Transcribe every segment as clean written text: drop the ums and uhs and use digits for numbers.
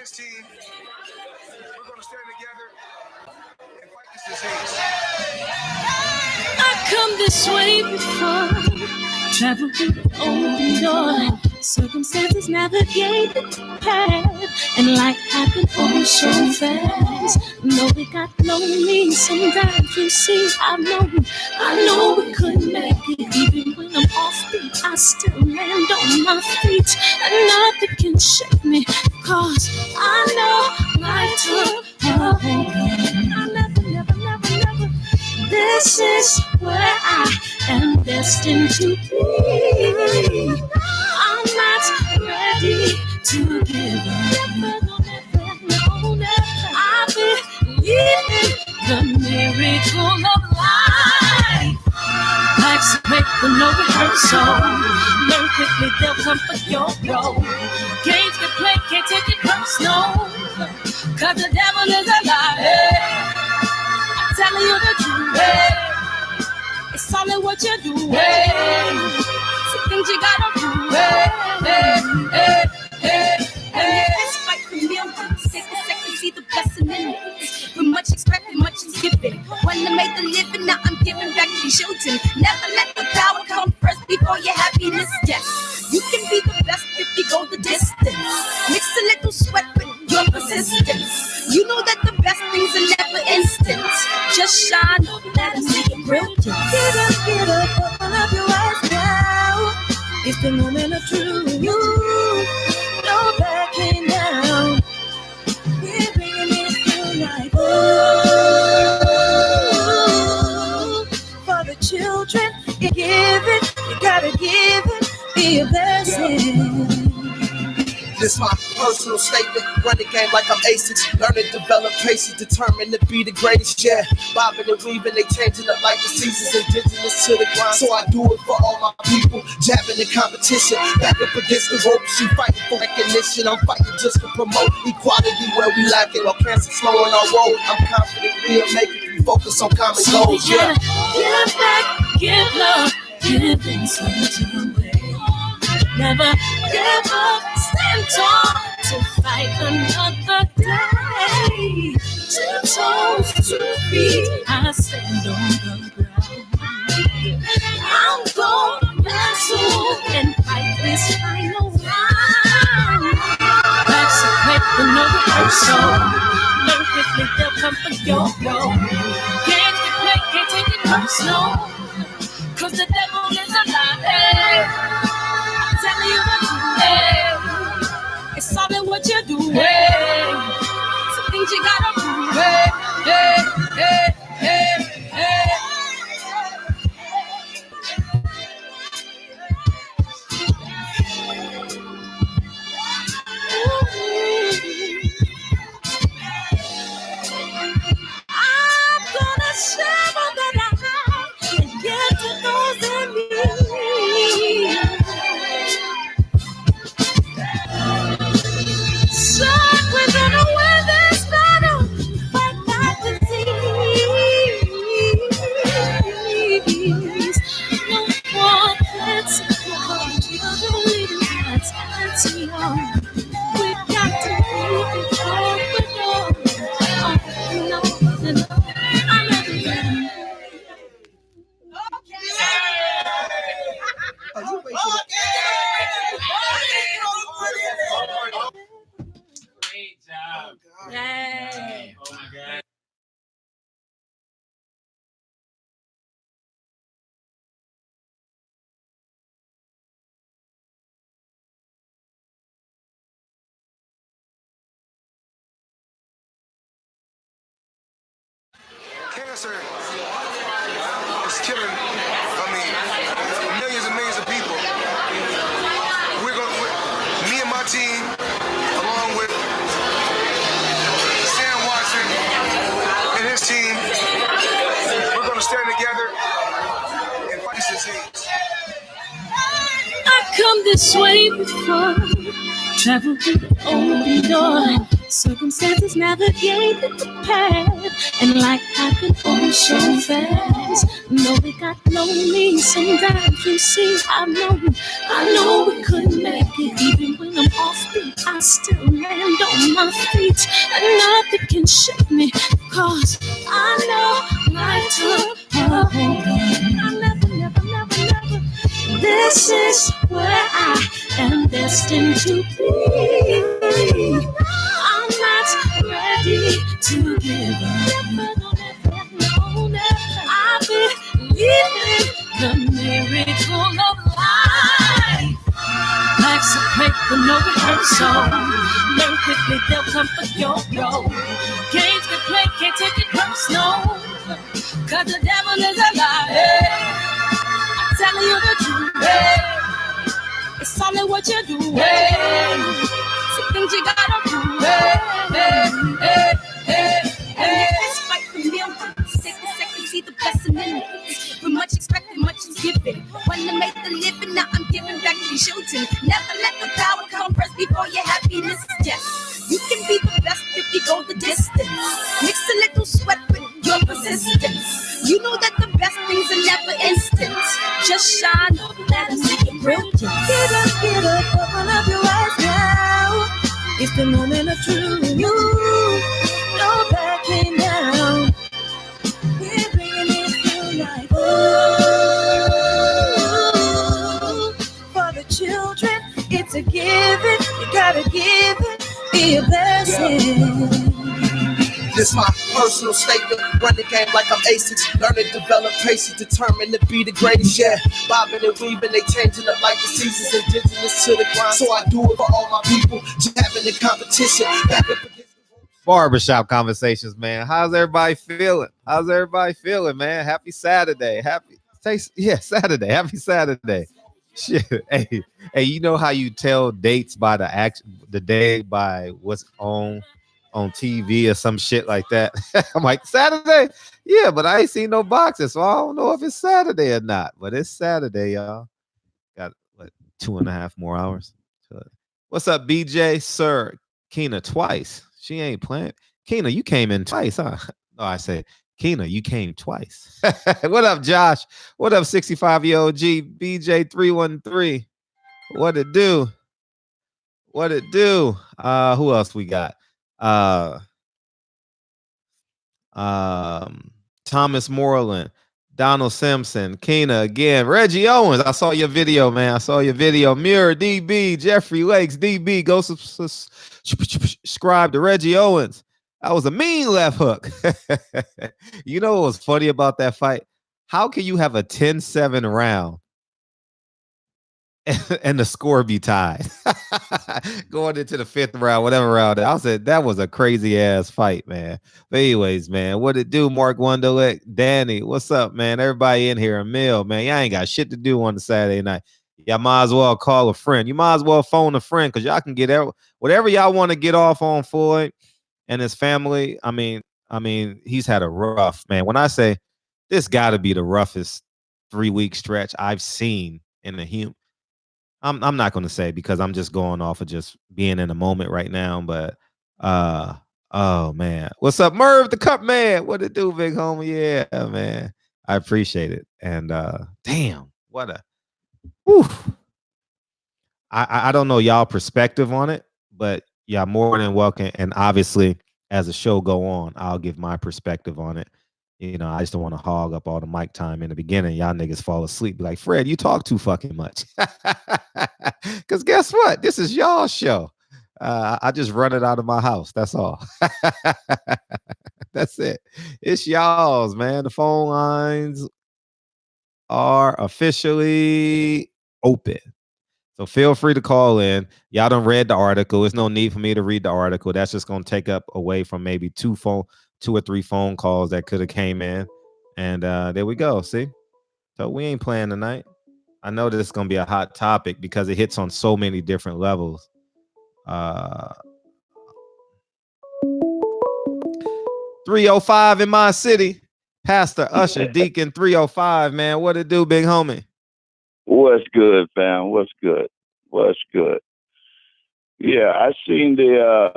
his team, we're going to stand together and fight this disease. I come this way before, travel through the open door. Circumstances navigated the path, and life happened oh so fast. No, it got lonely sometimes. You see, I know we couldn't make it. Even when I'm off beat, I still land on my feet, and nothing can shake me, cause I know life took a hold. I never. This is where I am destined to be. I'm not ready to give up. I believe in the miracle of life. Life's a break with no rehearsal. Learn quickly, they'll come for your role. Games get played, can't take it personal, cause the devil is a liar. Telling you the truth, it's all in what you do, some things you gotta do, Let's fight for millions, take a second, see the blessing in it. With much expected, much is given. When I made the living, now I'm giving back to children. Never let the power come first before your happiness, yes. You can be the best if you go the distance. Mix a little sweat with your persistence. You know that the best things are never instant. Just shine, let them see your brilliance. Get up, open up your eyes now. It's the moment of truth. No backing down. We're bringing it to life. Ooh, for the children, you give it, you gotta give it, be a blessing. This my personal statement. Run the game like I'm ASICs. Learn and develop patience, determined to be the greatest. Yeah, bobbing and weaving, they changing up like the seasons. Indigenous to the grind, so I do it for all my people. Jabbing the competition, back up against the ropes. You fighting for recognition, I'm fighting just to promote equality where we lack it. While cancer slowing our road, I'm confident we'll make it. We focus on common goals. Yeah, give back, give love, give something away. Never give up, stand tall to fight another day. 2 toes, 2 feet, I stand on the ground. I'm gonna wrestle and fight this final round. Life's a break with no rehearsal. Learn quickly, they'll come for your role. Games get played, can't take it personal, cause the devil is a liar. Telling you the truth, it's all in what you do, some things you gotta do, I'm gonna share all that I have and give to those in need. So we're gonna win this battle, fight that disease. No one can support the leading that's young. We've got to leave it all but no, I'm not ready. Great job. Yay. Oh my God. Cancer is killing, millions and millions of people. Me and my team, along with Sam Watson and his team, we're going to stand together and fight this disease. I come this way before, travel through the open door. Circumstances navigated the path, and life happened oh so fast. No, it got lonely sometimes. You see, I know we couldn't make it. Even when I'm off beat, I still land on my my feet, and nothing can shake me, cause I know life took a hold on me. I never. This is where I am destined to be. I'm not ready to give up. I believe in the miracle of life. Life's a paper, no rehearsal. Learn quickly, they'll come for your role. Games we play, can't take it personal, cause the devil is a liar. I'm telling you the truth, hey. It's all in what you do, hey. Some things you gotta do, hey. It's fight for millions. Second, see the blessing in it. With much expected, much is given. When I make the living, now I'm giving back to the children. Never let the power come first before your happiness. Yes, you can be the best if you go the distance. Mix a little sweat with your persistence. You know that the best things are never instant. Just shine up, let them see your brilliance. Get up, open up your eyes now. It's the moment of truth. No backing down. We're bringing it to life. For the children, it's a given. You gotta give it, be a blessing. This my personal statement. Run the game like I'm ASICs. Learn to develop patience, determined to be the greatest. Yeah, bobbing and weaving, they changing up like the seasons. Indigenous to the grind, so I do it for all my people. Just having the competition. Back up against Barbershop Conversations, man. How's everybody feeling? Man? Happy Saturday. Saturday. Happy Saturday. Shit. Hey, you know how you tell dates by the day by what's on TV or some shit like that? I'm like, Saturday? Yeah, but I ain't seen no boxes, so I don't know if it's Saturday or not. But it's Saturday, y'all. Got what, 2.5 more hours. What's up, BJ? Sir, Keena, twice. She ain't playing. Keena, you came in twice, huh? No, I said, Keena, you came twice. What up, Josh? What up, 65-year-old G? BJ313. What it do? Who else we got? Thomas Moreland, Donald Simpson, Keena again, Reggie Owens. I saw your video, man. Mirror DB, Jeffrey Lakes, DB. Go subscribe to Reggie Owens. That was a mean left hook. You know what was funny about that fight? How can you have a 10-7 round and the score be tied going into the 5th round, whatever round? I said that was a crazy ass fight, man. But anyways, man, what it do? Mark Wonderlick, Danny, what's up, man? Everybody in here, Emil, man, y'all ain't got shit to do on the Saturday night. Y'all might as well call a friend. You might as well phone a friend, because y'all can get whatever y'all want to get off on Floyd and his family. I mean, he's had a rough, man. When I say this got to be the roughest 3-week stretch I've seen in the human. I'm not going to say, because I'm just going off of just being in the moment right now. But oh man, what's up, Merv the Cup Man? What it do, big homie? Yeah, man, I appreciate it. And damn, what a whew. I don't know y'all perspective on it, but y'all more than welcome. And obviously, as the show go on, I'll give my perspective on it. You know, I just don't want to hog up all the mic time in the beginning. Y'all niggas fall asleep. Be like, Fred, you talk too fucking much. Because guess what? This is y'all show. I just run it out of my house. That's all. That's it. It's y'all's, man. The phone lines are officially open. So feel free to call in. Y'all done read the article. There's no need for me to read the article. That's just going to take up away from maybe 2 or 3 phone calls that could have came in. And there we go. See? So we ain't playing tonight. I know that it's going to be a hot topic because it hits on so many different levels. 305 in my city. Pastor Usher Deacon 305, man. What it do, big homie? What's good, fam? What's good? Yeah, I seen the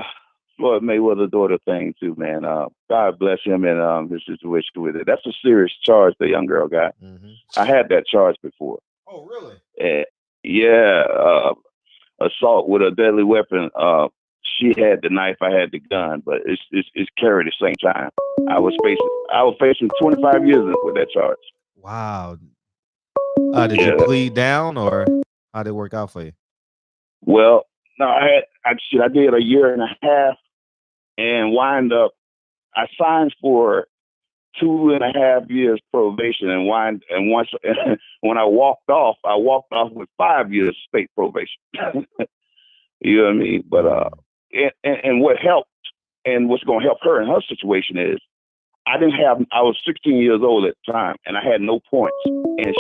Floyd Mayweather daughter thing too, man. God bless him and his situation with it. That's a serious charge the young girl got. Mm-hmm. I had that charge before. Oh, really? Yeah, assault with a deadly weapon, she had the knife, I had the gun, but it's carried at the same time. I was facing 25 years with that charge. Wow. Did you plead down, or how did it work out for you? Well, no, I did a year and a half, and wind up. I signed for 2.5 years probation, and once when I walked off with 5 years state probation. You know what I mean? But and what helped, and what's going to help her in her situation is, I was 16 years old at the time, and I had no points, and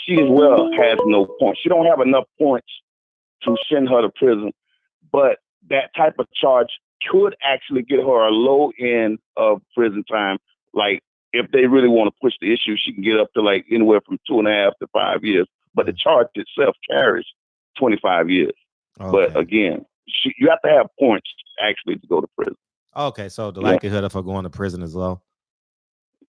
she as well has no points. She don't have enough points to send her to prison, but that type of charge could actually get her a low end of prison time. Like, if they really want to push the issue, she can get up to like anywhere from 2.5 to 5 years. But the charge itself carries 25 years. Okay. But again, you have to have points actually to go to prison. Okay, so the likelihood of her going to prison is low.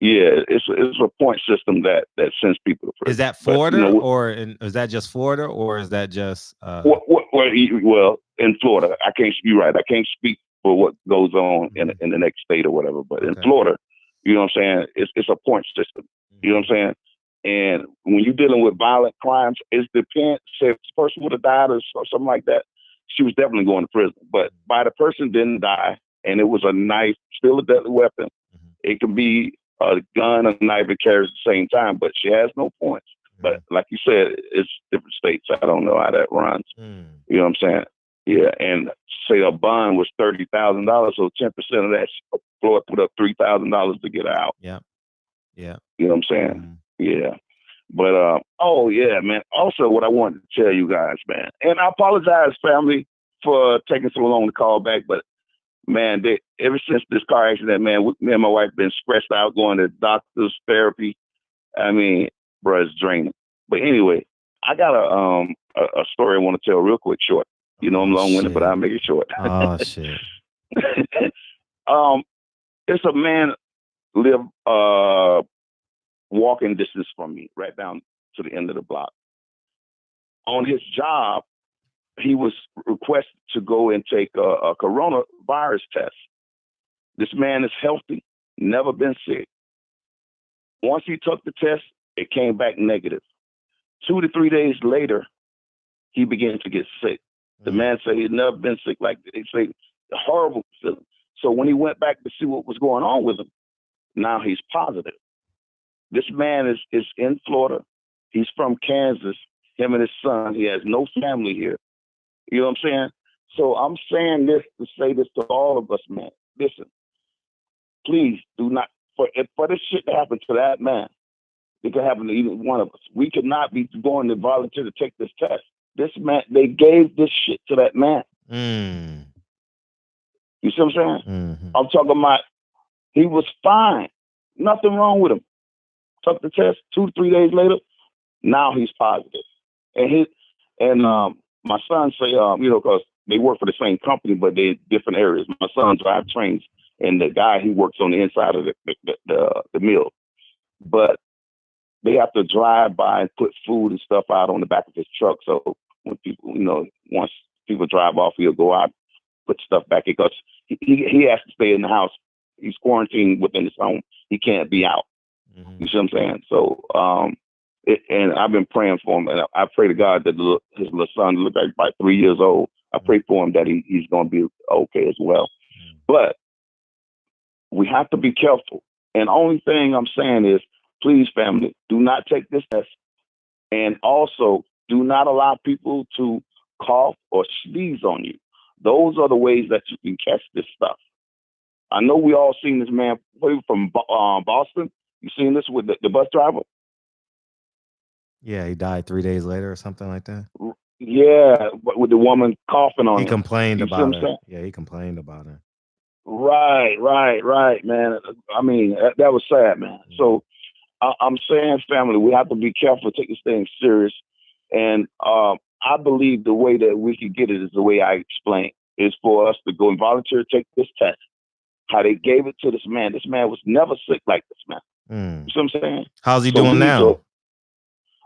Yeah, it's a point system that sends people to prison. Is that Florida, or is that just Florida, or is that just? Well, in Florida, you're right. I can't speak for what goes on in the next state or whatever. But in Florida, you know what I'm saying? It's a point system. You know what I'm saying? And when you're dealing with violent crimes, it depends. Say if the person would have died or something like that, she was definitely going to prison. But by the person didn't die, and it was a knife, still a deadly weapon. It can be a gun, a knife, it carries at the same time, but she has no points. But like you said, it's different states. I don't know how that runs. You know what I'm saying? Yeah, and say a bond was $30,000, so 10% of that, Floyd put up $3,000 to get her out. Yeah. You know what I'm saying? Yeah. But man. Also, what I wanted to tell you guys, man, and I apologize, family, for taking so long to call back, but man, ever since this car accident, man, me and my wife been stressed out, going to doctors, therapy. I mean, bro, it's draining. But anyway, I got a story I want to tell real quick, short. You know, I'm long-winded, but I'll make it short. Oh shit. It's a man live walking distance from me, right down to the end of the block. On his job, he was requested to go and take a coronavirus test. This man is healthy, never been sick. Once he took the test, it came back negative. 2 to 3 days later, he began to get sick. The man said he'd never been sick like that. He said a horrible feeling. So when he went back to see what was going on with him, now he's positive. This man is in Florida. He's from Kansas. Him and his son. He has no family here. You know what I'm saying? So I'm saying this to say this to all of us, man. Listen, please do not, for this shit to happen to that man, it could happen to either one of us. We could not be going to volunteer to take this test. This man, they gave this shit to that man. You see what I'm saying? I'm talking about, he was fine. Nothing wrong with him. Took the test 2 to 3 days later. Now he's positive. And my son say, because they work for the same company, but they're different areas. My son drives trains, and the guy, he works on the inside of the mill. But they have to drive by and put food and stuff out on the back of his truck. So when people, once people drive off, he'll go out, put stuff back in, because he has to stay in the house. He's quarantined within his home. He can't be out. You see what I'm saying? So, and I've been praying for him, and I pray to God that his little son, look like about 3 years old, I pray for him that he's going to be okay as well. But we have to be careful. And the only thing I'm saying is, please, family, do not take this test. And also, do not allow people to cough or sneeze on you. Those are the ways that you can catch this stuff. I know we all seen this man from Boston. You seen this with the bus driver? Yeah, he died 3 days later or something like that. Yeah, with the woman coughing on him. He complained about it. Yeah, he complained about it. Right, man. I mean, that was sad, man. So I'm saying, family, we have to be careful, take this thing serious. And I believe the way that we can get it is the way I explained, is for us to go and volunteer, take this test. How they gave it to this man. This man was never sick like this, man. You see what I'm saying? How's he doing now?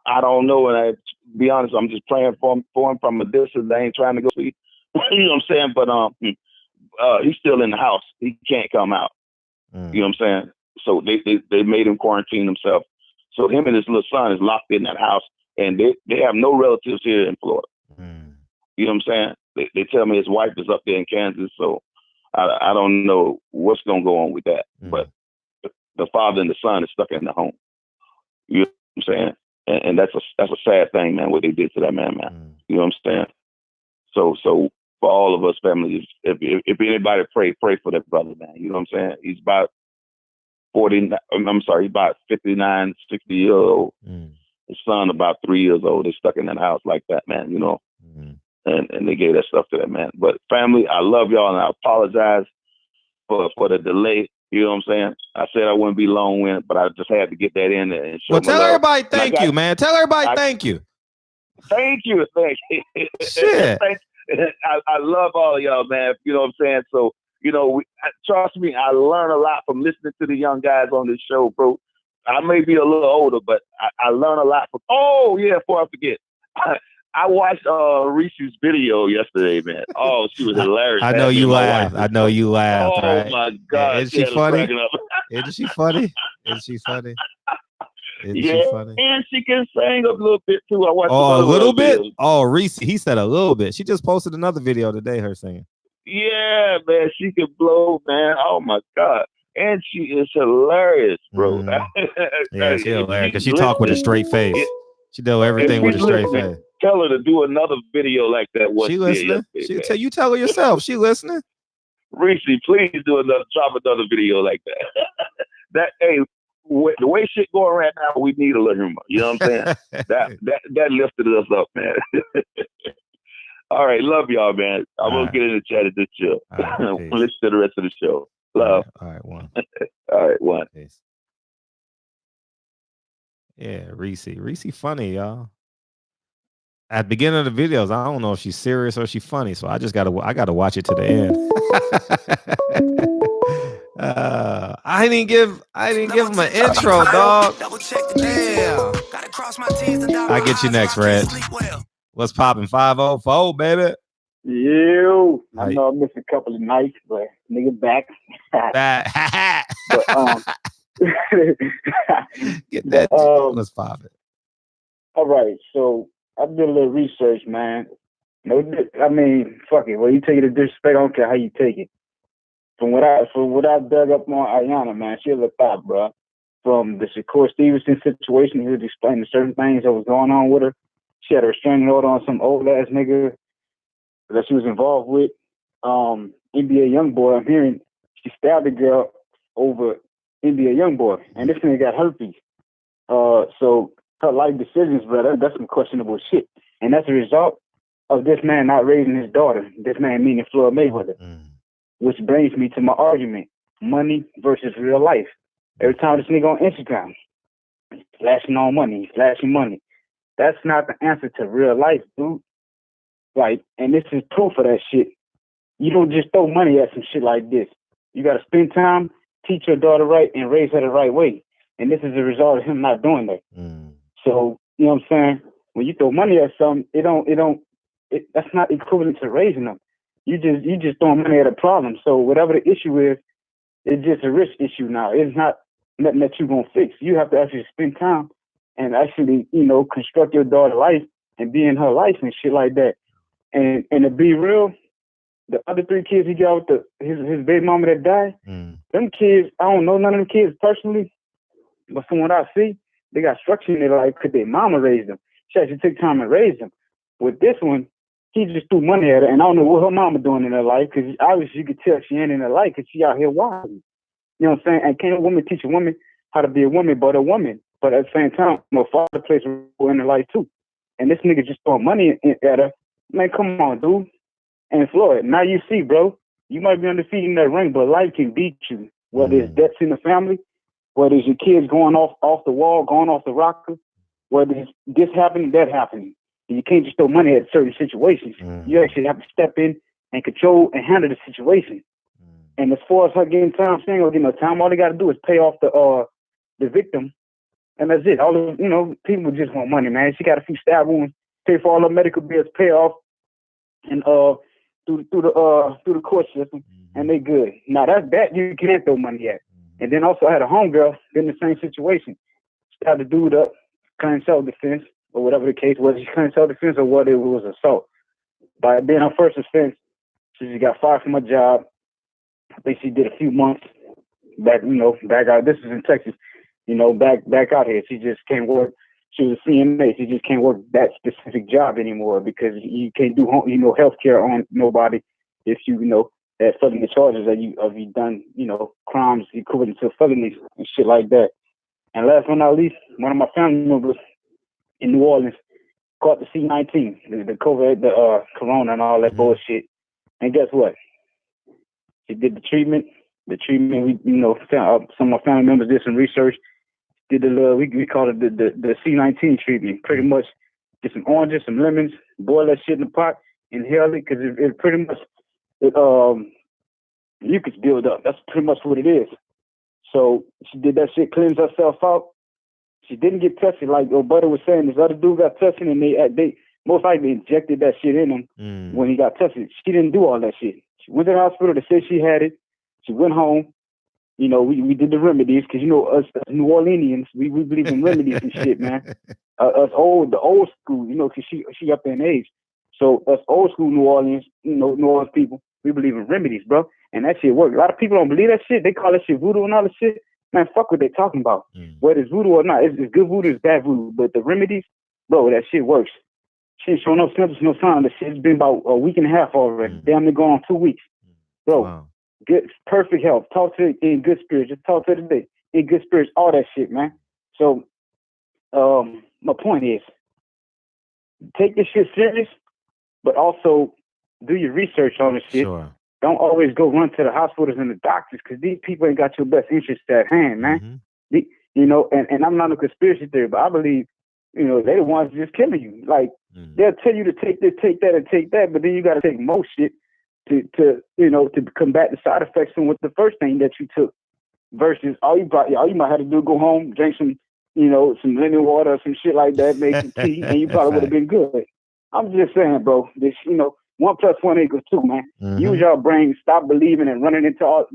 I don't know. And to be honest, I'm just praying for him from a distance. I ain't trying to go see. You know what I'm saying? But he's still in the house. He can't come out. You know what I'm saying? So they made him quarantine himself. So him and his little son is locked in that house, and they have no relatives here in Florida. You know what I'm saying? They tell me his wife is up there in Kansas, so I don't know what's gonna go on with that. But the father and the son is stuck in the home. You know what I'm saying? And that's a sad thing, man, what they did to that man. You know what I'm saying? So for all of us families, if anybody pray for that brother, man. You know what I'm saying? He's about 49. I'm sorry, he's about 59, 60 years old. His son about 3 years old. They're stuck in that house like that, man. You know. And they gave that stuff to that man. But family, I love y'all, and I apologize for the delay. You know what I'm saying? I said I wouldn't be long-winded, but I just had to get that in there and show. Well, tell everybody thank you, man. Tell everybody thank you. Thank you. Shit. I love all of y'all, man. You know what I'm saying? So, you know, trust me, I learn a lot from listening to the young guys on this show, bro. I may be a little older, but I learn a lot from. Oh yeah, before I forget. I watched Reese's video yesterday, man. Oh, she was hilarious. I know you laughed. I know you laughed. Oh right? my God, Isn't she funny? Isn't she funny? Isn't she funny? Isn't she funny? And she can sing a little bit too. I watched. Oh, a little bit. Oh, Reese, he said a little bit. She just posted another video today. Her singing. Yeah, man, she can blow, man. Oh my God, and she is hilarious, bro. Yeah, she's hilarious because she talk with a straight face. She do everything with a straight face. Tell her to do another video like that. She listening? You tell her yourself. She listening? Reese, please drop another video like that. The way shit going right now, we need a little humor. You know what I'm saying? that lifted us up, man. All right, love y'all, man. I'm gonna get in the chat at this show. Listen to the rest of the show. Love. All right, one. All right, one. Peace. Yeah, Reese funny, y'all. At the beginning of the videos, I don't know if she's serious or she's funny, so I gotta watch it to the end. I didn't give him an intro, dog. Damn. I get you next, Red. What's popping? 504, baby. Yo, I know I missed a couple of nights, but nigga back. Get that. What's popping? All right, so I did a little research, man. No, I mean, fuck it. Well, you take it as disrespect. I don't care how you take it. From what I dug up on Ayana, man, she was a thought, bro. From the Shakur Stevenson situation, he was explaining certain things that was going on with her. She had a restraining order on some old ass nigga that she was involved with. NBA YoungBoy, I'm hearing she stabbed a girl over NBA YoungBoy, and this nigga got herpes. So her life decisions, brother, that's some questionable shit. And that's a result of this man not raising his daughter. This man meaning Floyd Mayweather. Which brings me to my argument. Money versus real life. Every time this nigga on Instagram, he's flashing on money, he's flashing money. That's not the answer to real life, dude. Like, and this is proof of that shit. You don't just throw money at some shit like this. You got to spend time, teach your daughter right, and raise her the right way. And this is a result of him not doing that. So, you know what I'm saying? When you throw money at something, that's not equivalent to raising them. You just throwing money at a problem. So whatever the issue is, it's just a risk issue now. It's not nothing that you're gonna fix. You have to actually spend time and actually, construct your daughter's life and be in her life and shit like that. And to be real, the other 3 kids he got with his baby mama that died, them kids, I don't know none of them kids personally, but from what I see, they got structure in their life because their mama raised them. She actually took time and raised them. With this one, he just threw money at her, and I don't know what her mama doing in her life, because obviously you could tell she ain't in her life because she out here wild. You know what I'm saying? And can't a woman teach a woman how to be a woman but a woman? But at the same time, my father plays a role in her life too. And this nigga just throwing money at her. Man, come on, dude. And Floyd, now you see, bro, you might be undefeated in that ring, but life can beat you. Whether it's debts in the family, whether it's your kids going off the wall, going off the rocker, whether it's this happening, that happening. You can't just throw money at certain situations. You actually have to step in and control and handle the situation. And as far as her getting time, she ain't gonna get no time. All they got to do is pay off the victim, and that's it. All the people just want money, man. She got a few stab wounds, pay for all her medical bills, pay off, and through the court system, and they good. Now that you can't throw money at. And then also I had a homegirl in the same situation. She had the dude up, claimed self-defense, or whatever the case was. She claimed self-defense or what it was assault. By being her first offense, she just got fired from her job. I think she did a few months back out. This is in Texas, back out here. She just can't work. She was a CNA. She just can't work that specific job anymore because you can't do healthcare on nobody if that felony charges of you done crimes equivalent to felonies and shit like that. And last but not least, one of my family members in New Orleans caught the C-19, the COVID, the corona and all that bullshit. And guess what? She did the treatment. The treatment, some of my family members did some research. Did we call it the C-19 treatment. Pretty much get some oranges, some lemons, boil that shit in the pot, inhale it, because it pretty much mucus build up. That's pretty much what it is. So she did that shit, cleansed herself out. She didn't get tested like your buddy was saying. This other dude got tested, and they most likely injected that shit in him when he got tested. She didn't do all that shit. She went to the hospital. They said she had it. She went home. We did the remedies because us New Orleanians, we believe in remedies and shit, man. The old school, because she up in age. So us old school New Orleans, New Orleans people, we believe in remedies, bro. And that shit works. A lot of people don't believe that shit. They call that shit voodoo and all that shit. Man, fuck what they talking about. Whether it's voodoo or not, it's good voodoo, it's bad voodoo. But the remedies, bro, that shit works. She ain't showing no symptoms, no sign. That shit's been about a week and a half already. Damn near going on 2 weeks. Bro, wow. Good, perfect health. Talk to it in good spirits. Just talk to it today. In good spirits, all that shit, man. So, my point is, take this shit serious, but also do your research on this shit. Sure. Don't always go run to the hospitals and the doctors because these people ain't got your best interest at hand, man. And I'm not a conspiracy theory, but I believe, they're the ones just killing you. Like, they'll tell you to take this, take that, and take that, but then you got to take most shit to combat the side effects from what the first thing that you took versus all you might have to do go home, drink some lemon water or some shit like that, make some tea, and you probably would have been good. I'm just saying, bro, this, 1 + 1 = 2, man. Use your brain, stop believing and running into all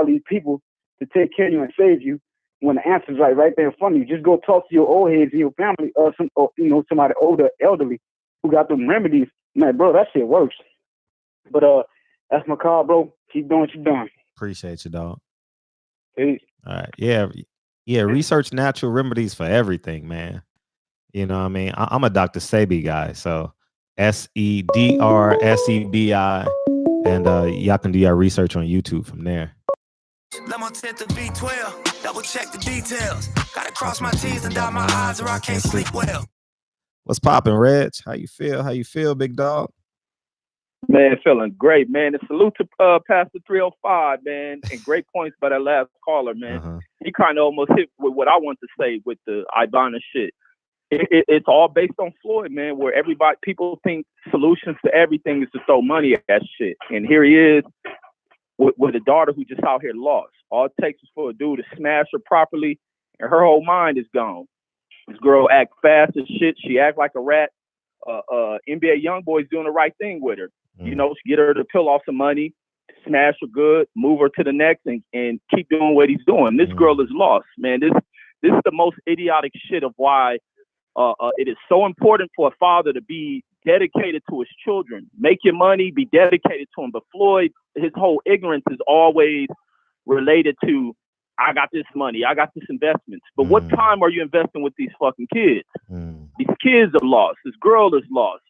these people to take care of you and save you when the answer's right there in front of you. Just go talk to your old heads in your family or somebody older, elderly who got them remedies. Man, bro, that shit works. But that's my call, bro. Keep doing what you're doing. Appreciate you, dog. Peace. All right. Yeah. Research natural remedies for everything, man. You know what I mean? I'm a Dr. Sebi guy, so SEDRSEBI, and y'all can do your research on YouTube from there. Lemon tint the B12, double check the details. Gotta cross my T's and dot my I's or I can't sleep well. What's poppin', Reg? How you feel, big dog? Man, feeling great, man. And salute to Pastor 305, man. And great points by that last caller, man. He kind of almost hit with what I want to say with the Ibana shit. It's all based on Floyd, man, where people think solutions to everything is to throw money at that shit. And here he is with a daughter who just out here lost. All it takes is for a dude to smash her properly, and her whole mind is gone. This girl act fast as shit. She act like a rat. NBA YoungBoy's doing the right thing with her. Get her to peel off some money, smash her good, move her to the next, and keep doing what he's doing. This girl is lost, man. This is the most idiotic shit of why it is so important for a father to be dedicated to his children. Make your money, be dedicated to him. But Floyd, his whole ignorance is always related to, I got this money, I got this investments. But what time are you investing with these fucking kids? These kids are lost. This girl is lost.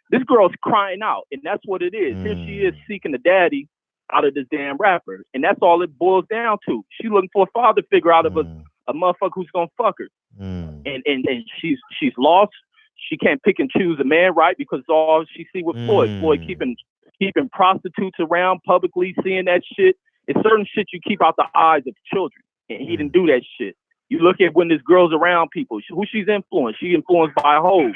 This girl's crying out, and that's what it is. Here she is seeking a daddy out of this damn rapper, and that's all it boils down to. She's looking for a father figure out of a motherfucker who's gonna fuck her, and she's lost. She can't pick and choose a man, right? Because all she see with Floyd keeping prostitutes around publicly, seeing that shit. It's certain shit you keep out the eyes of children, and he didn't do that shit. You look at when this girl's around people, who she's influenced. She influenced by hoes.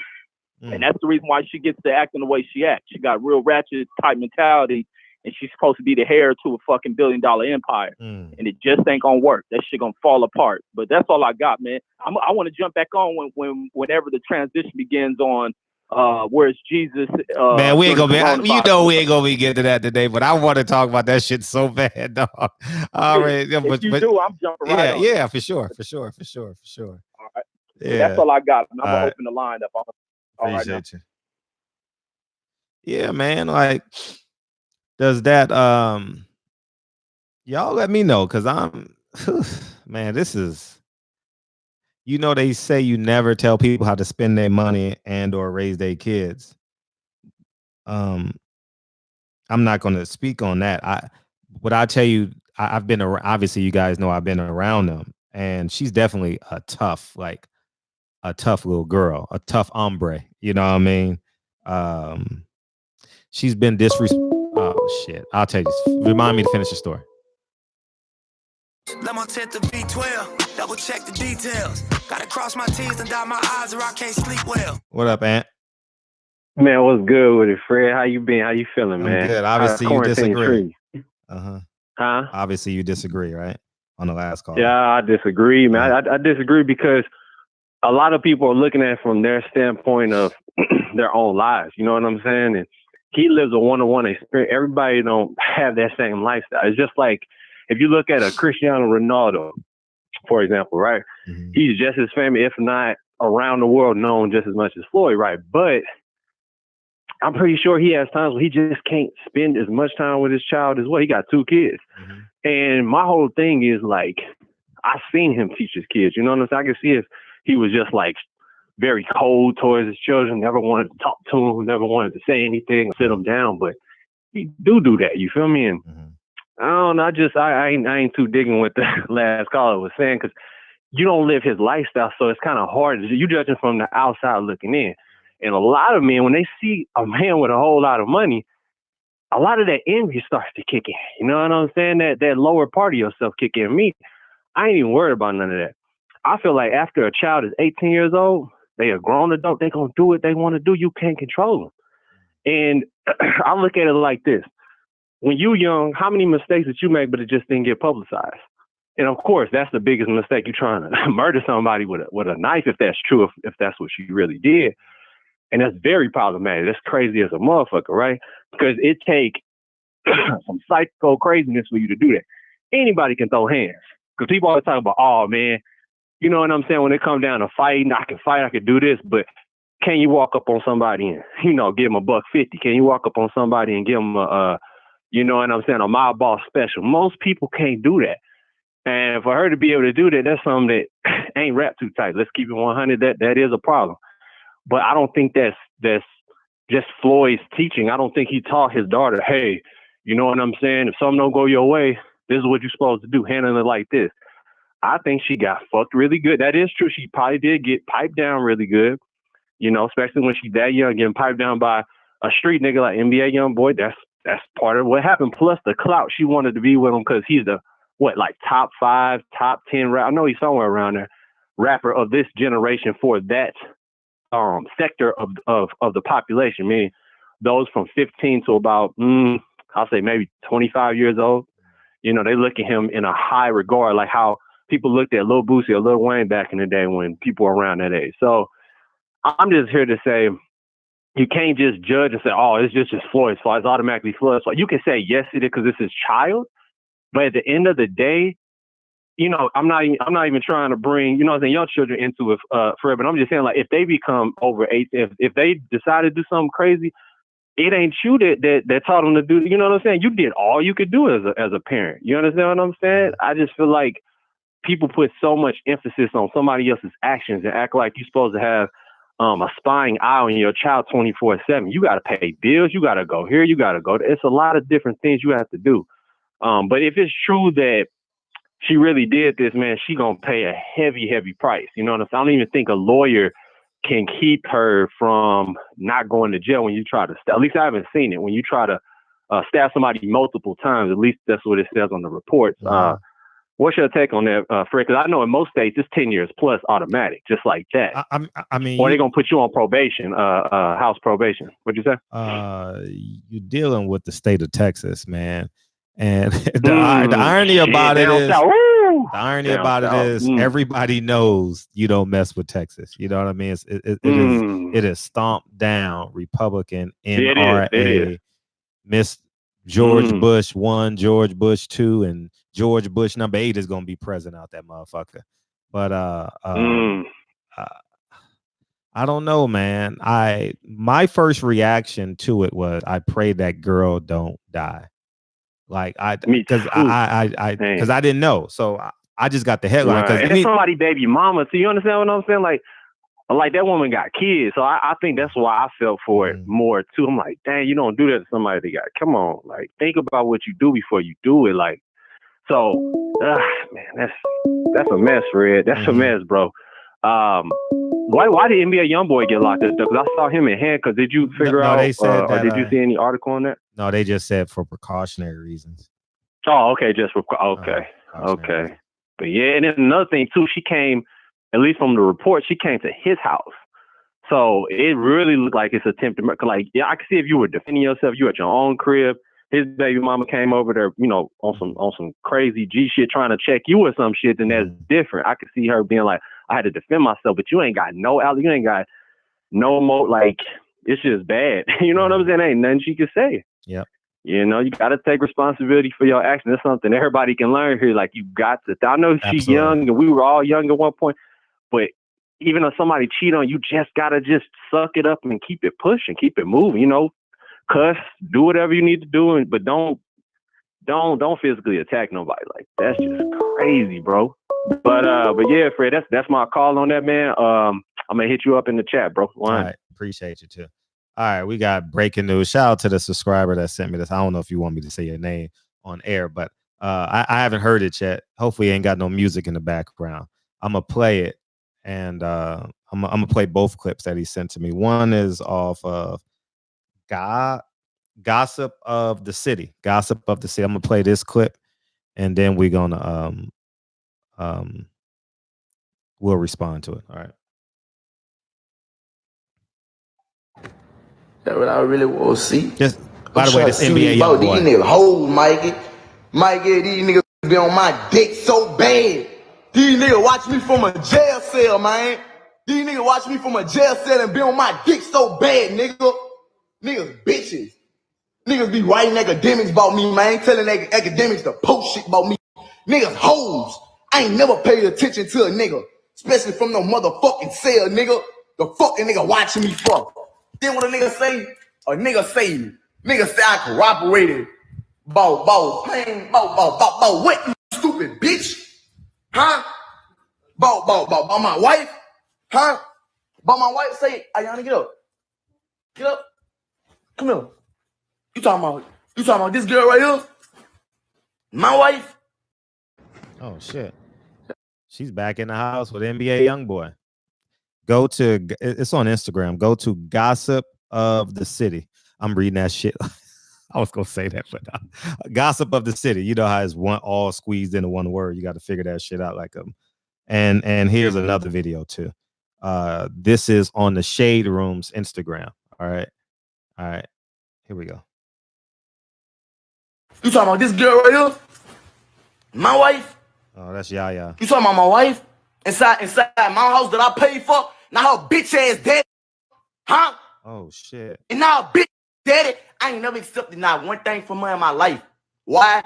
And that's the reason why she gets to acting the way she acts. She got real ratchet type mentality, and she's supposed to be the heir to a fucking $1 billion empire. And it just ain't gonna work. That shit gonna fall apart. But that's all I got, man. I want to jump back on whenever the transition begins on where's Jesus? Man, we ain't gonna during be. You know, we ain't gonna be getting to that today. But I want to talk about that shit so bad, dog. All right, yeah, if you do, I'm jumping right on. Yeah, for sure. All right. Yeah, that's all I got. I'm gonna right. open the line up. Appreciate you. Yeah, man. Like, does that y'all let me know, because I'm man, this is, you know, they say you never tell people how to spend their money and or raise their kids. I'm not going to speak on that. What I tell you, I've been around, obviously you guys know I've been around them, and she's definitely a tough little girl, a tough hombre, you know what I mean? She's been oh shit, I'll tell you, remind me to finish the story. Let my tent to B12, double check the details. Gotta cross my T's and dot my I's or I can't sleep well. What up, Ant? Man, what's good with it, Fred? How you been? How you feeling, man? I'm good. Obviously, you disagree. Huh? Obviously, you disagree, right? On the last call. Yeah, I disagree, man. I disagree because a lot of people are looking at it from their standpoint of their own lives. You know what I'm saying? And he lives a one-on-one experience. Everybody don't have that same lifestyle. It's just like if you look at a Cristiano Ronaldo, for example, right? Mm-hmm. He's just as famous, if not around the world, known just as much as Floyd, right? But I'm pretty sure he has times where he just can't spend as much time with his child as well. He got 2 kids. Mm-hmm. And my whole thing is like, I've seen him teach his kids. You know what I'm saying? I can see if he was just like very cold towards his children, never wanted to talk to them, never wanted to say anything, sit them down. But he do that. You feel me? And I don't know. I ain't too digging what the last caller was saying, because you don't live his lifestyle. So it's kind of hard. You judging from the outside looking in. And a lot of men, when they see a man with a whole lot of money, a lot of that envy starts to kick in. You know what I'm saying? That lower part of yourself kick in. Me, I ain't even worried about none of that. I feel like after a child is 18 years old, they a grown adult, they gonna do what they want to do. You can't control them. And I look at it like this. When you young, how many mistakes did you make, but it just didn't get publicized? And of course, that's the biggest mistake. You're trying to murder somebody with a knife, if that's true, if that's what you really did. And that's very problematic. That's crazy as a motherfucker, right? Because it take some psycho craziness for you to do that. Anybody can throw hands. Because people always talk about, oh, man, you know what I'm saying? When it comes down to fighting, I can fight, I can do this. But can you walk up on somebody and, give them $150? Can you walk up on somebody and give them a a mob boss special? Most people can't do that. And for her to be able to do that, that's something that ain't wrapped too tight. Let's keep it 100. That is a problem. But I don't think that's just Floyd's teaching. I don't think he taught his daughter, hey, you know what I'm saying? If something don't go your way, this is what you're supposed to do. Handle it like this. I think she got fucked really good. That is true. She probably did get piped down really good, especially when she's that young, getting piped down by a street nigga like NBA young boy. That's part of what happened. Plus the clout. She wanted to be with him because he's the top 5, top 10 rapper. I know he's somewhere around there. Rapper of this generation for that sector of the population, meaning those from 15 to about, I'll say maybe 25 years old. They look at him in a high regard, like how people looked at Lil Boosie or Lil Wayne back in the day when people were around that age. So I'm just here to say, you can't just judge and say, oh, it's just Floyd's fault. It's automatically Floyd's fault. You can say, yes, it is, because it's his child. But at the end of the day, I'm not even trying to bring, young children into it forever. But I'm just saying, like, if they become over 8, if they decide to do something crazy, it ain't you that taught them to do. You know what I'm saying? You did all you could do as a parent. You understand what I'm saying? I just feel like people put so much emphasis on somebody else's actions and act like you're supposed to have a spying eye on your child 24/7. You got to pay bills. You got to go here. You got to go there. It's a lot of different things you have to do. But if it's true that she really did this, man, she gonna pay a heavy, heavy price. You know what I'm saying? I don't even think a lawyer can keep her from not going to jail when you try to at least I haven't seen it. When you try to stab somebody multiple times, at least that's what it says on the reports. What's your take on that, Fred? Because I know in most states it's 10 years plus automatic, just like that. I mean, or they're gonna put you on probation, house probation. What'd you say? You're dealing with the state of Texas, man. And the irony about it is, The irony about it is everybody knows you don't mess with Texas. You know what I mean? It is stomped down Republican NRA. Miss George Bush 1, George Bush 2, and George Bush number 8 is gonna be president out that motherfucker. But I don't know, man. My first reaction to it was I pray that girl don't die. Like because I didn't know, so I just got the headline because it's somebody baby mama. So you understand what I'm saying? Like that woman got kids, so I think that's why I felt for it more too. I'm like, dang, you don't do that to somebody that got. Come on, like think about what you do before you do it. Like, so man, that's a mess, Fred. That's a mess, bro. Why did NBA YoungBoy get locked up? Because I saw him in handcuffs. Did you figure out, they said or did you see any article on that? No, they just said for precautionary reasons. Oh, okay, just for okay. But yeah, and then another thing too, she came, at least from the report, she came to his house. So it really looked like it's attempted murder. Like, yeah, I can see if you were defending yourself, you at your own crib. His baby mama came over there, you know, on some crazy G shit, trying to check you or some shit. Then that's different. I could see her being like, I had to defend myself, but you ain't got you ain't got no more. Like, it's just bad. You know what I'm saying? Ain't nothing she could say. Yep. You know, you got to take responsibility for your actions. That's something everybody can learn here. Like, you got to. I know she's young, and we were all young at one point, but even if somebody cheat on you, just gotta just suck it up and keep it pushing, keep it moving. You know, cuss, do whatever you need to do, but don't physically attack nobody. Like, that's just crazy, bro. But yeah, Fred, that's my call on that, man. I'm gonna hit you up in the chat, bro. All right, appreciate you too. All right, we got breaking news. Shout out to the subscriber that sent me this. I don't know if you want me to say your name on air, but I haven't heard it yet. Hopefully, it ain't got no music in the background. I'm gonna play it, and I'm gonna play both clips that he sent to me. One is off of Gossip of the City. Gossip of the City. I'm gonna play this clip, and then we're gonna we'll respond to it. All right. That's what I really want to see. Just by the way, this NBA young boy. These niggas hold Mikey. These niggas be on my dick so bad. These niggas watch me from a jail cell, man. These niggas watch me from a jail cell and be on my dick so bad, nigga. Niggas bitches. Niggas be writing academics about me, man. Telling academics to post shit about me. Niggas hoes. I ain't never paid attention to a nigga. Especially from no motherfucking cell, nigga. The fucking nigga watching me for. Then what a nigga say? A nigga say I cooperated about what, you stupid bitch? Huh? About my wife? Huh? About my wife? Say, Ayana, get up. Get up. Come here. You talking about this girl right here? My wife? Oh shit. She's back in the house with NBA YoungBoy. Go to, it's on Instagram. Go to Gossip of the City. I'm reading that shit. I was gonna say that, but Gossip of the City. You know how it's one all squeezed into one word. You got to figure that shit out like and here's another video too. This is on the Shade Room's Instagram. All right. Here we go. You talking about this girl right here? My wife? Oh, that's Yaya. You talking about my wife? Inside my house that I paid for? Now her bitch ass dead. Huh? Oh shit. And now her bitch dead. I ain't never accepted not one thing from her in my life. Why?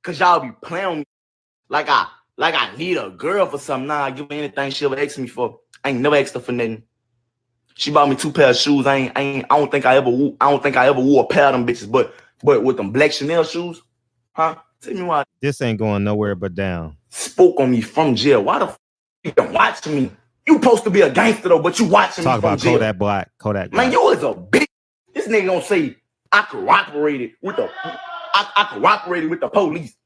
Cause y'all be playing with me. Like I need a girl for something. Nah, I give her anything she ever asked me for. I ain't never asked her for nothing. She bought me 2 pairs of shoes. I don't think I ever wore a pair of them bitches, but with them black Chanel shoes. Huh? Tell me why. This ain't going nowhere but down. Spoke on me from jail. Why the f you watching me? You supposed to be a gangster though, but you watching Talk me from about jail. Kodak Black. Man, you is a bitch. This nigga gonna say I cooperated with the police.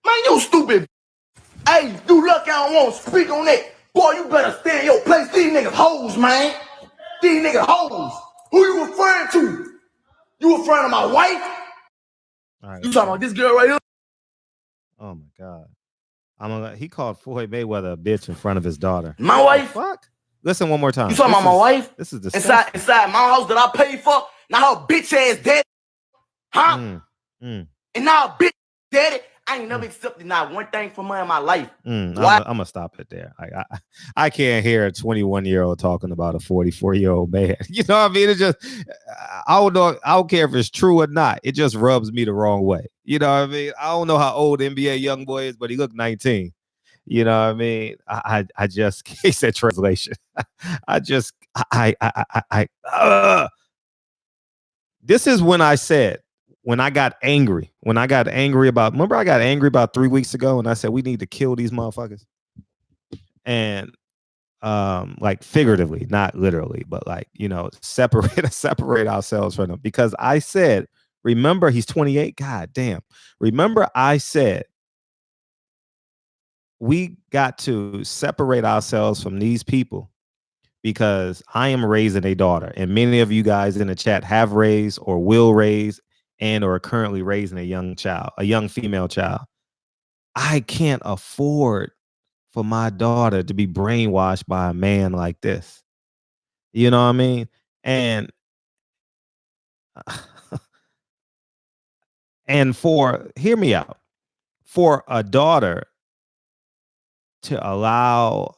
Man, you stupid. Hey, you lucky I don't want to speak on that. Boy, you better stay in your place. These niggas hoes, man. These niggas hoes. Who you referring to? You referring to my wife? All right, you talking about this girl right here? Oh my God. He called Floyd Mayweather a bitch in front of his daughter. My wife? Fuck. Listen one more time. You talking about my wife? This is inside my house that I paid for. Now her bitch ass dead. Huh? And now her bitch dead. I ain't never accepted not one thing from her in my life. I'm gonna stop it there. I can't hear a 21-year-old talking about a 44-year-old man. You know what I mean? It just, I don't know. I don't care if it's true or not. It just rubs me the wrong way. You know what I mean? I don't know how old NBA young boy is, but he looked 19. You know what I mean? I just, he said translation. This is when I said, when I got angry about, remember I got angry about 3 weeks ago and I said, we need to kill these motherfuckers. And like figuratively, not literally, but like, you know, separate ourselves from them. Because I said, remember, he's 28. God damn. Remember, I said, we got to separate ourselves from these people because I am raising a daughter. And many of you guys in the chat have raised or will raise and or are currently raising a young child, a young female child. I can't afford for my daughter to be brainwashed by a man like this. You know what I mean? And hear me out, for a daughter to allow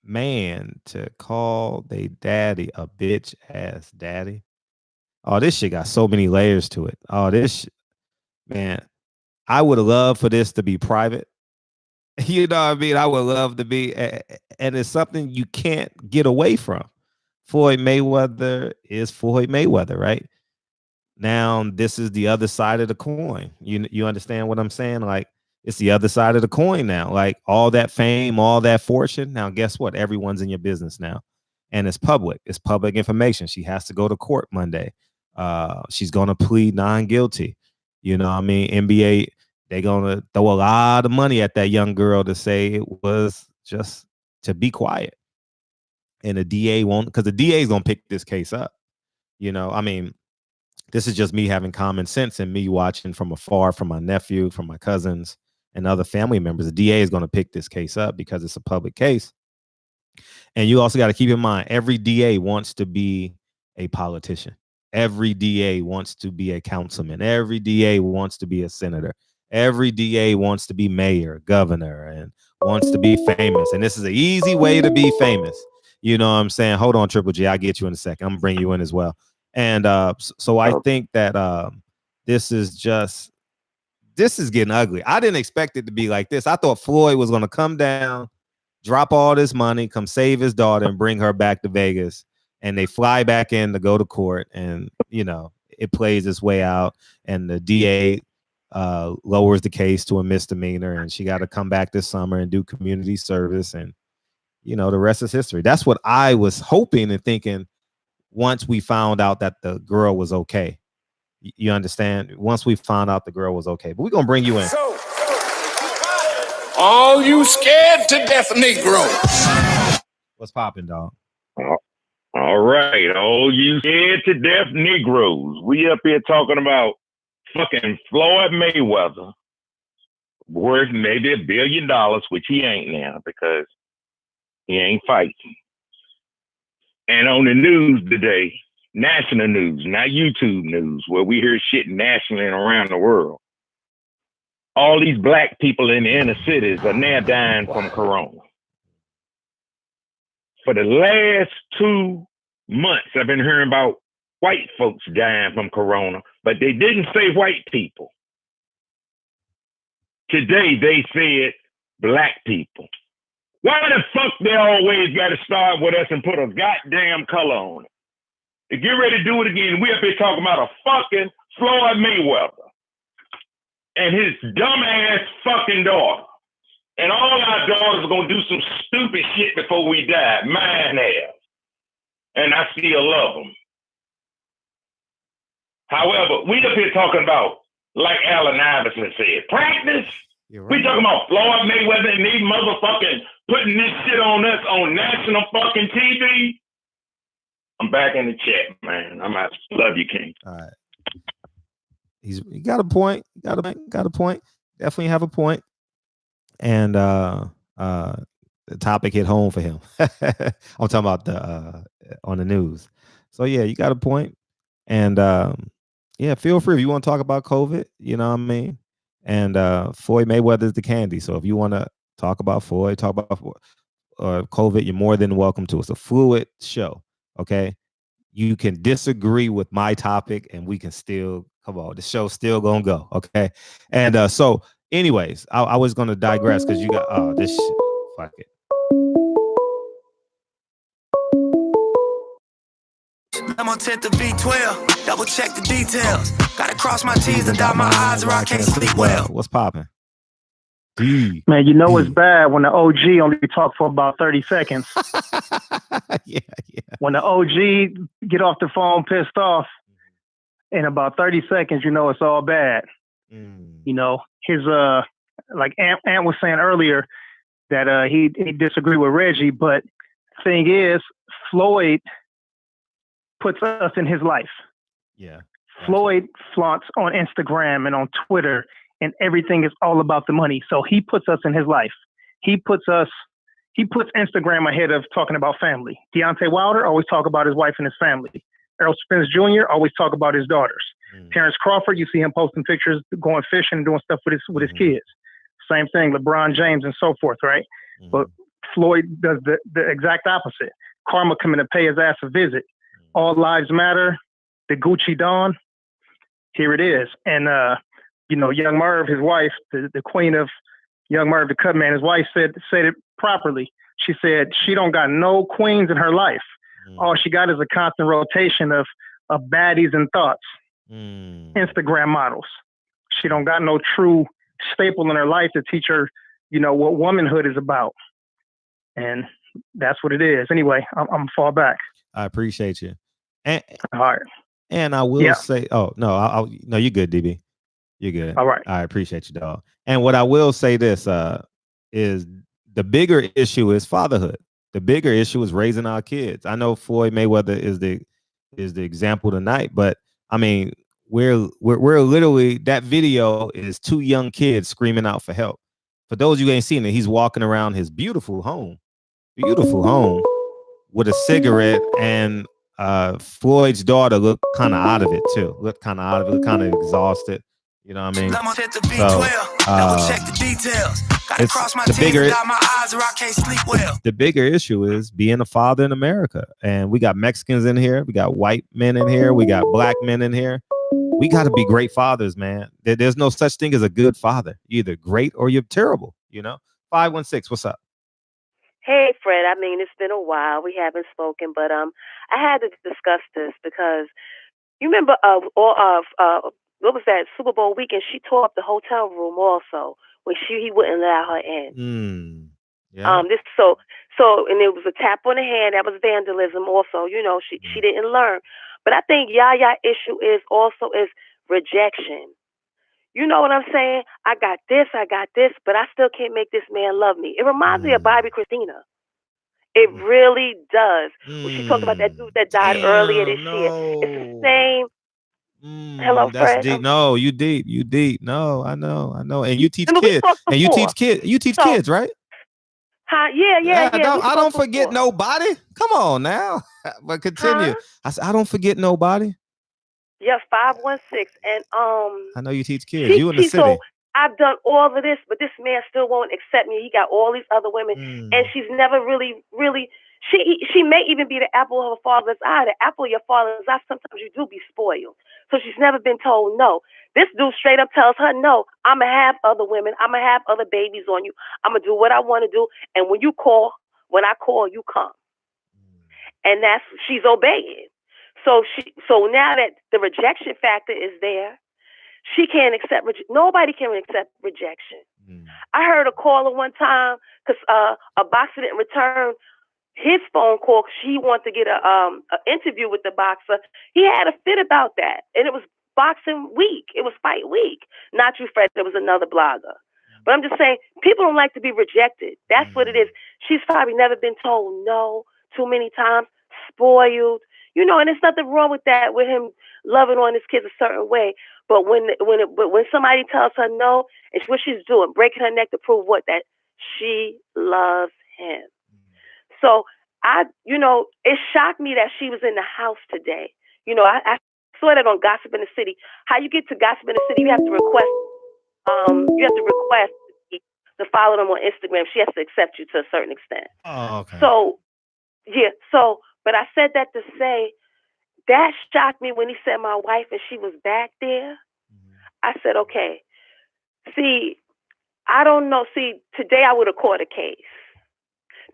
man to call they daddy a bitch ass daddy. Oh, this shit got so many layers to it. Oh, man, I would love for this to be private. You know what I mean? I would love to be, and it's something you can't get away from. Floyd Mayweather is Floyd Mayweather, right? Now, this is the other side of the coin. You understand what I'm saying? Like, it's the other side of the coin now. Like, all that fame, all that fortune. Now, guess what? Everyone's in your business now. And it's public. It's public information. She has to go to court Monday. She's going to plead non-guilty. You know what I mean? NBA, they're going to throw a lot of money at that young girl to say it was just to be quiet. And the DA won't, because the DA is going to pick this case up. You know, I mean, this is just me having common sense and me watching from afar, from my nephew, from my cousins and other family members. The DA is going to pick this case up because it's a public case. And you also got to keep in mind, every DA wants to be a politician. Every DA wants to be a councilman. Every DA wants to be a senator. Every DA wants to be mayor, governor, and wants to be famous. And this is an easy way to be famous. You know what I'm saying? Hold on, Triple G. I'll get you in a second. I'm going to bring you in as well. And so I think that this is getting ugly. I didn't expect it to be like this. I thought Floyd was going to come down, drop all this money, come save his daughter and bring her back to Vegas. And they fly back in to go to court. And, you know, it plays its way out. And the DA lowers the case to a misdemeanor. And she got to come back this summer and do community service. And, you know, the rest is history. That's what I was hoping and thinking once we found out that the girl was okay. You understand? Once we found out the girl was okay. But we're going to bring you in. So, all you scared to death Negroes. What's popping, dog? All right. All you scared to death Negroes. We up here talking about fucking Floyd Mayweather, worth maybe $1 billion, which he ain't now because he ain't fighting. And on the news today, national news, not YouTube news, where we hear shit nationally and around the world. All these black people in the inner cities are now dying from corona. For the last 2 months, I've been hearing about white folks dying from corona, but they didn't say white people. Today, they said black people. Why the fuck they always got to start with us and put a goddamn color on it? To get ready to do it again, we up here talking about a fucking Floyd Mayweather and his dumbass fucking daughter. And all our daughters are going to do some stupid shit before we die. Mine have. And I still love them. However, we up here talking about, like Allen Iverson said, practice. Right. We talking about Floyd Mayweather and these motherfucking putting this shit on us on national fucking TV. I'm back in the chat, man. I'm out. Love you, King. All right. He got a point. Got a point. Definitely have a point. And the topic hit home for him. I'm talking about the on the news. So yeah, you got a point. And yeah, feel free if you want to talk about COVID. You know what I mean? And Floyd Mayweather is the candy. So if you want to talk about Floyd, talk about COVID, you're more than welcome to. It's a fluid show. Okay. You can disagree with my topic and we can still, come on, the show's still gonna go. Okay. And so anyways, I was gonna digress because you got this shit. Fuck it. I'm on 10th to V12, double check the details. Gotta cross my T's and dot my I's or I can't sleep well. What's popping? Man, you know it's bad when the OG only talk for about 30 seconds. Yeah. When the OG get off the phone pissed off, in about 30 seconds, you know it's all bad. You know, his like Ant was saying earlier that he disagreed with Reggie, but thing is, Floyd puts us in his life. Yeah. Floyd flaunts on Instagram and on Twitter, and everything is all about the money. So he puts us in his life. He puts Instagram ahead of talking about family. Deontay Wilder always talk about his wife and his family. Errol Spence Jr. always talk about his daughters. Terrence Crawford, you see him posting pictures, going fishing and doing stuff with his kids. Same thing, LeBron James and so forth, right? But Floyd does the exact opposite. Karma coming to pay his ass a visit. All lives matter. The Gucci Dawn. Here it is. And, you know, Young Merv, his wife, the queen of Young Merv, the cut man, his wife said it properly. She said she don't got no queens in her life. All she got is a constant rotation of baddies and thoughts. Instagram models. She don't got no true staple in her life to teach her, you know, what womanhood is about. And that's what it is. Anyway, I'm fall back. I appreciate you. And, all right. And I will say, oh, no, no, you're good, DB. You're good. All right. I appreciate you, dog. And what I will say this is the bigger issue is fatherhood. The bigger issue is raising our kids. I know Floyd Mayweather is the example tonight, but I mean, we're literally, that video is two young kids screaming out for help. For those of you who ain't seen it, he's walking around his beautiful home with a cigarette, and Floyd's daughter looked kind of out of it too. Looked kind of exhausted. You know what I mean? So the bigger issue is being a father in America. And we got Mexicans in here, we got white men in here, we got black men in here. We got to be great fathers, man. There's no such thing as a good father. You're either great or you're terrible, you know? 516, what's up? Hey, Fred. I mean, it's been a while. We haven't spoken, but I had to discuss this because you remember what was that, Super Bowl weekend? She tore up the hotel room also when he wouldn't allow her in. Yeah. And it was a tap on the hand. That was vandalism also. You know, she didn't learn. But I think Yaya issue is rejection. You know what I'm saying? I got this, but I still can't make this man love me. It reminds me of Bobby Christina. It really does. When she talked about that dude that died earlier this year. It's the same. Hello, that's Fred. deep. No, you deep. No, I know. And you teach kids. And you teach kids, right? Yeah. I don't forget nobody. Come on now. But continue. I said, I don't forget nobody. Yeah, 516. And I know you teach kids. You in the city. So I've done all of this, but this man still won't accept me. He got all these other women, and she's never really. She may even be the apple of her father's eye. The apple of your father's eye. Sometimes you do be spoiled. So she's never been told no. This dude straight up tells her no. I'ma have other women. I'ma have other babies on you. I'ma do what I want to do. And when I call, you come. And she's obeying. So now that the rejection factor is there, she can't accept. Nobody can accept rejection. I heard a caller one time because a boxer didn't return his phone call. She wanted to get an interview with the boxer. He had a fit about that, and it was boxing week. It was fight week. Not you, Fred. There was another blogger. But I'm just saying, people don't like to be rejected. That's what it is. She's probably never been told no too many times, spoiled. You know, and there's nothing wrong with that, with him loving on his kids a certain way. But when somebody tells her no, it's what she's doing, breaking her neck to prove that she loves him. So it shocked me that she was in the house today. You know, I saw that on Gossip in the City. How you get to Gossip in the City, you have to request You have to request to follow them on Instagram. She has to accept you to a certain extent. Oh, okay. So, yeah. So, but I said that to say that shocked me when he said my wife and she was back there. I said, okay. See, I don't know. See, today I would have caught a case.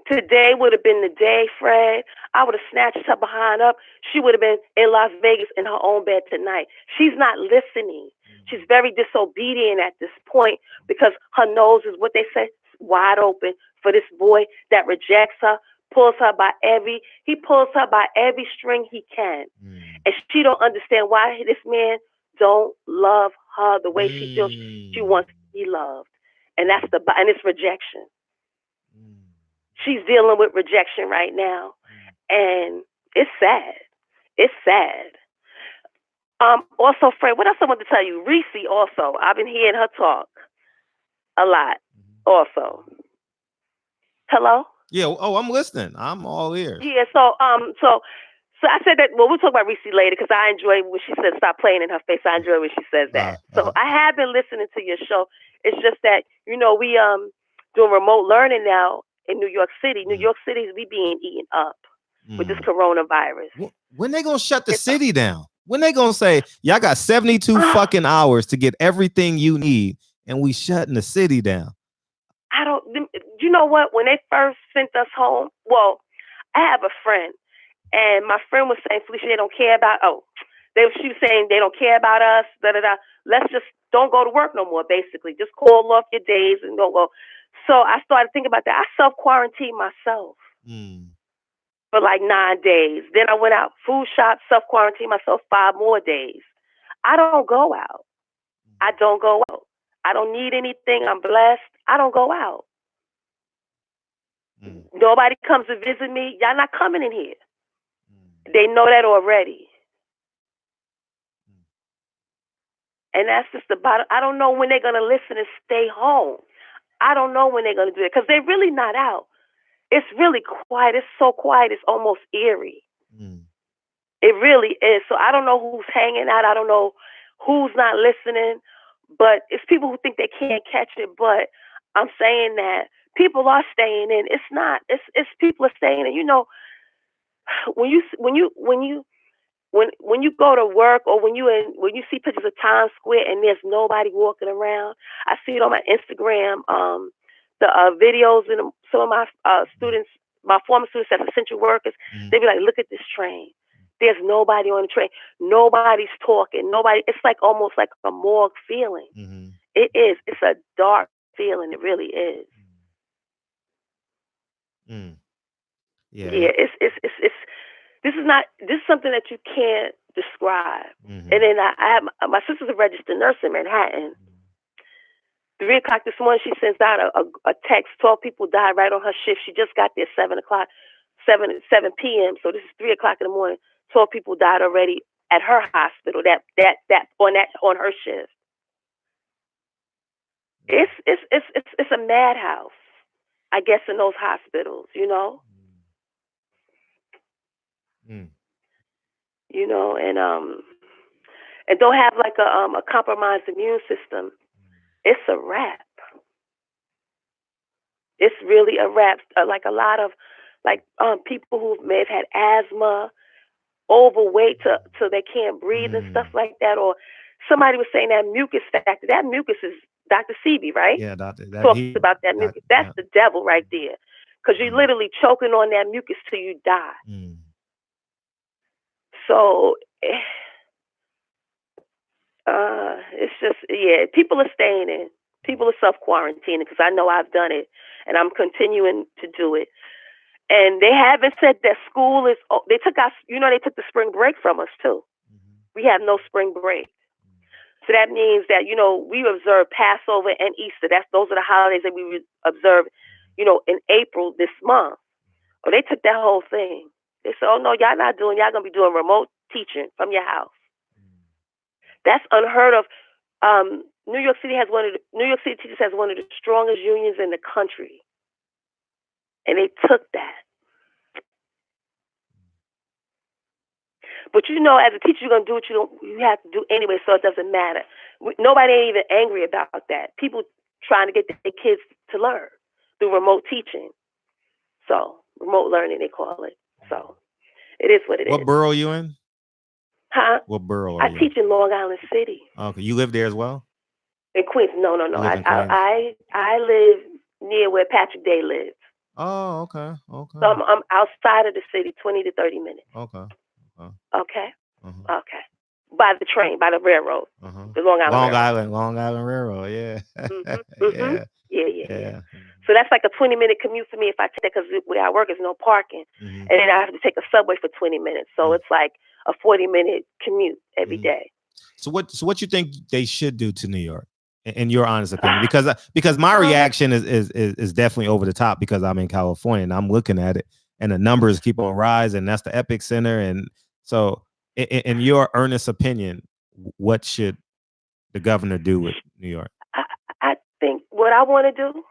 Today would have been the day, Fred. I would have snatched her behind up. She would have been in Las Vegas in her own bed tonight. She's not listening. She's very disobedient at this point because her nose is, what they say, wide open for this boy that rejects her, pulls her by every string he can. And she don't understand why this man don't love her the way she feels she wants to be loved. And it's rejection. She's dealing with rejection right now, and it's sad. It's sad. Also, Fred, what else I want to tell you? Reese also. I've been hearing her talk a lot also. Hello? Yeah. Oh, I'm listening. I'm all ears. Yeah, so I said that, well, we'll talk about Reese later because I enjoy when she says stop playing in her face. I enjoy when she says that. So I have been listening to your show. It's just that, we doing remote learning now in New York City. New York City, we being eaten up with this coronavirus. When they gonna shut the city down? When they gonna say, y'all got 72 fucking hours to get everything you need and we shutting the city down? You know what? When they first sent us home, well, I have a friend, and my friend was saying, Felicia, they don't care about, she was saying they don't care about us, let's just don't go to work no more, basically. Just call off your days and don't go. So I started thinking about that. I self-quarantined myself for like 9 days. Then I went out, food shop, self-quarantined myself 5 more days. I don't go out. I don't go out. I don't need anything. I'm blessed. I don't go out. Nobody comes to visit me. Y'all not coming in here. They know that already. And that's just about it. I don't know when they're going to listen and stay home. I don't know when they're going to do it because they're really not out. It's really quiet. It's so quiet. It's almost eerie. It really is. So I don't know who's hanging out. I don't know who's not listening. But it's people who think they can't catch it. But I'm saying that people are staying in. It's not. It's people are staying in. When you go to work or when you see pictures of Times Square and there's nobody walking around, I see it on my Instagram. The videos and some of my students, my former students as essential workers, they be like, "Look at this train. There's nobody on the train. Nobody's talking. Nobody." It's like almost like a morgue feeling. It is. It's a dark feeling. It really is. Yeah. It's this is something that you can't describe. And then I have my sister's a registered nurse in Manhattan. 3 o'clock this morning, she sends out a text. 12 people died right on her shift. She just got there 7 p.m. So this is 3 o'clock in the morning. 12 people died already at her hospital. That on her shift. It's a madhouse, I guess, in those hospitals. And don't have like a compromised immune system. It's a wrap. It's really a wrap. Like a lot of people who may have had asthma, overweight till they can't breathe and stuff like that. Or somebody was saying that mucus factor. That mucus is Dr. Sebi, right? Yeah, Doctor. Talks about that mucus. That's the devil right there. Because you're literally choking on that mucus till you die. So it's just, people are staying in. People are self-quarantining because I know I've done it and I'm continuing to do it. And they haven't said that school is, they took the spring break from us too. We have no spring break. So that means that, we observe Passover and Easter. Those are the holidays that we observe, in April this month. Oh, they took that whole thing. They said, oh no, y'all going to be doing remote teaching from your house. That's unheard of. New York City teachers has one of the strongest unions in the country. And they took that. But you know, as a teacher, you're gonna do what you have to do anyway, so it doesn't matter. Nobody ain't even angry about that. People trying to get their kids to learn through remote teaching. So remote learning, they call it. So it is what it is. What borough are you in? Huh? What borough are I you teach in Long Island City. Okay, you live there as well? In Queens? No. You live in Queens? I live near where Patrick Day lives. Oh, okay. So I'm outside of the city, 20 to 30 minutes. Okay. Okay. Okay. By the train, by the railroad, the Long Island Long Island Railroad. Yeah. Yeah. So that's like a 20-minute commute for me if I take, because where I work is no parking, and then I have to take a subway for 20 minutes. So it's like a 40-minute commute every day. So what you think they should do to New York, in your honest opinion? Because my reaction is definitely over the top, because I'm in California and I'm looking at it and the numbers keep on rising. That's the epic center. And so in your earnest opinion, what should the governor do with New York? I think what I want to do.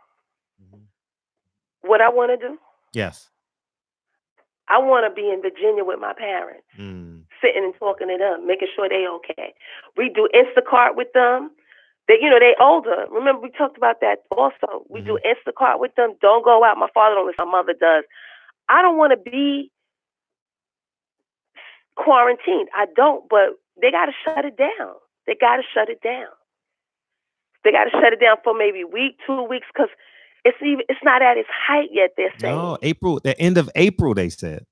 Yes. I want to be in Virginia with my parents, sitting and talking to them, making sure they okay. We do Instacart with them. They older. Remember, we talked about that also. We do Instacart with them. Don't go out. My father don't listen. My mother does. I don't want to be quarantined. I don't, but they got to shut it down. They got to shut it down for maybe a week, 2 weeks, because it's not at its height yet, they're saying. No, the end of April, they said.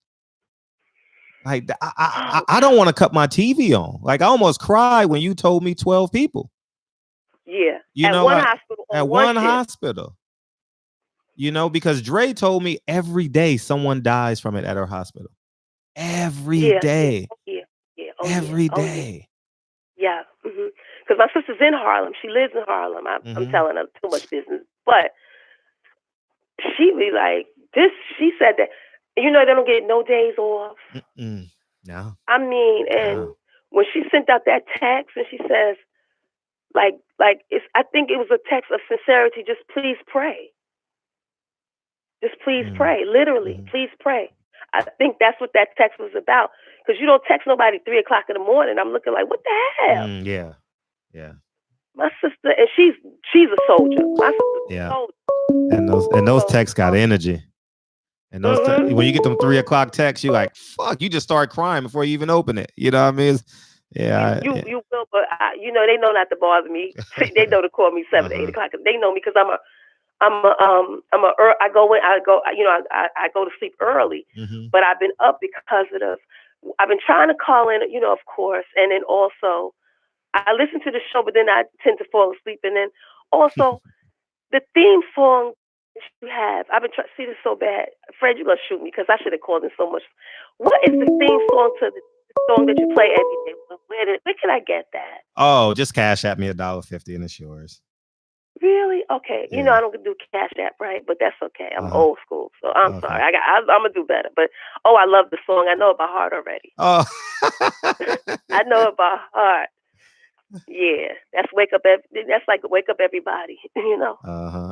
Like, I don't want to cut my TV on. Like, I almost cried when you told me 12 people. Yeah. Hospital. At one hospital. Because Dre told me every day someone dies from it at her hospital. Every day. Yeah. Every day. Yeah. Because my sister's in Harlem. She lives in Harlem. I'm telling her too much business. But she be like, she said that, they don't get no days off. No. I mean, and when she sent out that text and she says, I think it was a text of sincerity, just please pray. Just please pray. Literally, please pray. I think that's what that text was about. Because you don't text nobody 3 o'clock in the morning. I'm looking like, what the hell? Yeah. My sister, and she's a soldier. My sister's a soldier. And those texts got energy. And those when you get them 3 o'clock texts, you're like, fuck, you just start crying before you even open it. You know what I mean? You will, but they know not to bother me. They know to call me 7 to 8 o'clock. They know me because I go to sleep early, but I've been up because I've been trying to call in, of course, and then also I listen to the show, but then I tend to fall asleep, and then also the theme song that you have. I've been trying to see this so bad. Fred, you're gonna shoot me because I should have called in so much. What is the theme song to the song that you play every day? Where can I get that? Oh, just cash at me $1.50 and it's yours. Really? Okay. Yeah. I don't do Cash App, right? But that's okay. I'm old school, so I'm sorry. I'm gonna do better. But I love the song. I know it by heart already. Oh, I know it by heart. Yeah, that's wake up. That's like wake up everybody.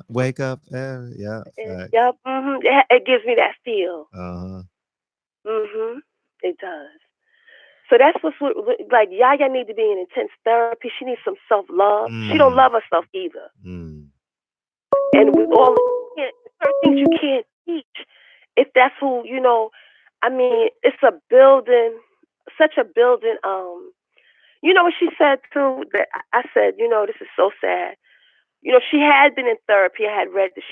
Wake up. Yeah. Yep. It gives me that feel. It does. So that's what's like. Yaya need to be in intense therapy. She needs some self-love. She don't love herself either. And with all certain things you can't teach, if that's who I mean, it's a building, such a building. What she said too? That I said, this is so sad. She had been in therapy. I had read that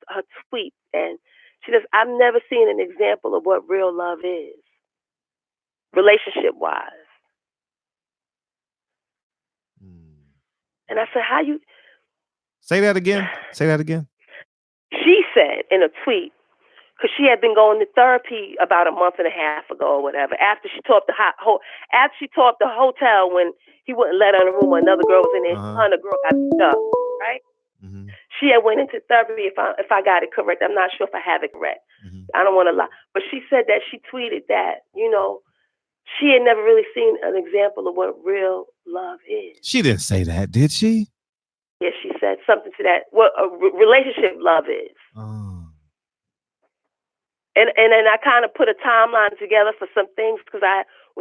her tweet, and she says, I've never seen an example of what real love is, relationship wise. And I said, how you say that again? She said in a tweet, because she had been going to therapy about a month and a half ago or whatever, after she tore up the hotel when he wouldn't let her in the room when another girl was in there, her and the girl got beat up, right? She had went into therapy, if I got it correct. I'm not sure if I have it correct. I don't want to lie. But she said that she tweeted that, she had never really seen an example of what real love is. She didn't say that, did she? Yeah, she said something to that. What a relationship love is. And then I kind of put a timeline together for some things because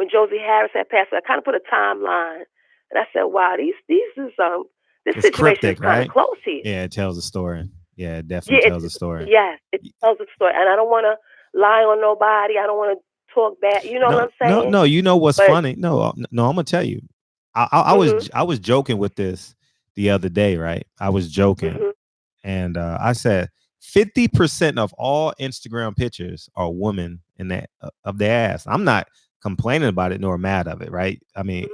when Josie Harris had passed away. I kind of put a timeline, and I said, "Wow, this It's situation cryptic, is kind right? of close here." Yeah, it tells a story. Yeah, it definitely tells a story. Yes, it tells a story, and I don't want to lie on nobody. I don't want to talk bad. You know what I'm saying? No. You know what's But, funny? No. I'm gonna tell you. I was joking with this the other day, right? I was joking, and I said 50% of all Instagram pictures are women in that of their ass. I'm not complaining about it nor mad of it, right? I mean,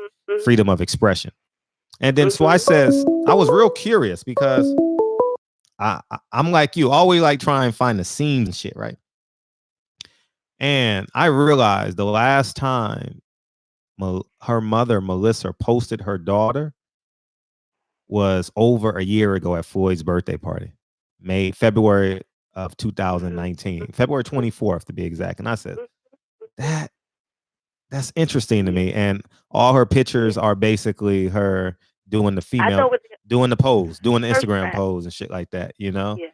freedom of expression. And then so I says, I was real curious because I'm like you, always like try and find the seams and shit, right? And I realized the last time her mother, Melissa, posted her daughter was over a year ago at Floyd's birthday party, February of 2019, February 24th to be exact. And I said, that's interesting to me. And all her pictures are basically her doing the female, doing the pose, doing the Instagram pose and shit like that, you know? Yeah.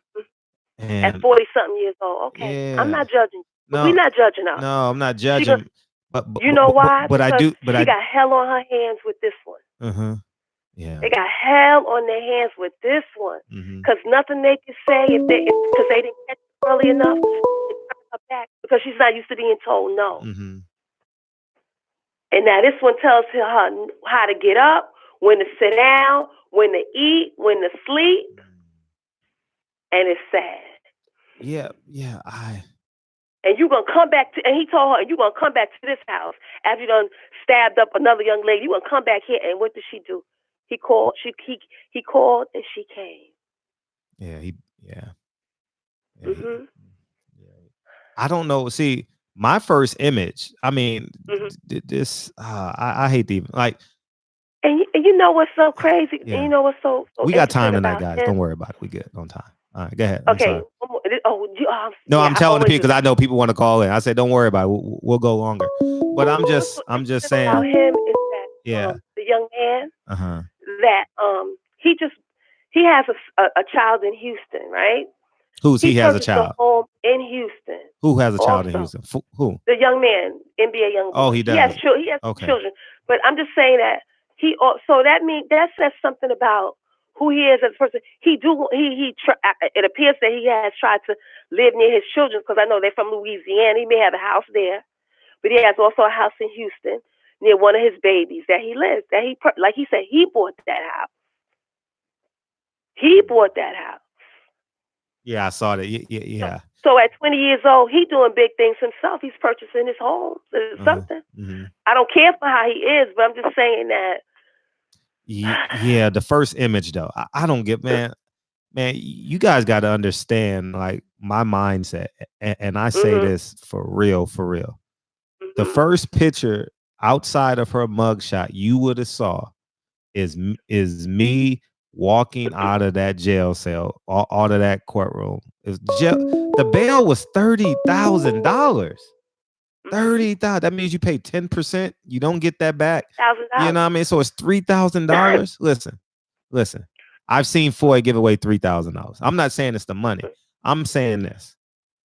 And at 40-something years old. Okay. I'm not judging. No, we're not judging her. No, I'm not judging. But you know why? But I do. But she got hell on her hands with this one. Yeah. They got hell on their hands with this one because nothing they can say because they didn't catch it early enough. It turns her back because she's not used to being told no. And now this one tells her how to get up, when to sit down, when to eat, when to sleep, and it's sad. Yeah. And you're going to come back and he told her, you're going to come back to this house after you done stabbed up another young lady. You're going to come back here. And what did she do? He called, he called and she came. Yeah. I don't know. See, my first image, I mean, this, I hate to even, like. And you know what's so crazy? Yeah. And you know what's so we got time tonight, about guys. him? Don't worry about it. We good on time. All right, go ahead. Okay. No, I'm telling the people because I know people want to call in. I said, don't worry about it. We'll go longer. But I'm just saying. About him is that the young man that he has a child in Houston, right? He has a child? A home in Houston. Who has a child in Houston? Who? The young man, NBA young boy. Oh, he does. He has children. But I'm just saying that so that says something about who he is as a person. It appears that he has tried to live near his children because I know they're from Louisiana. He may have a house there, but he has also a house in Houston near one of his babies that he lives. Like he said, he bought that house. He bought that house. Yeah, I saw that. Yeah. So at 20 years old, he's doing big things himself. He's purchasing his home. Something. I don't care for how he is, but I'm just saying that. Yeah, the first image though, I don't get, man, you guys got to understand like my mindset, and I say this for real. The first picture outside of her mugshot you would have saw is me walking out of that jail cell, out of that courtroom. The bail was $30,000. 30,000. That means you pay 10%. You don't get that back. You know what I mean? So it's $3,000. Listen. I've seen Floyd give away $3,000. I'm not saying it's the money. I'm saying this.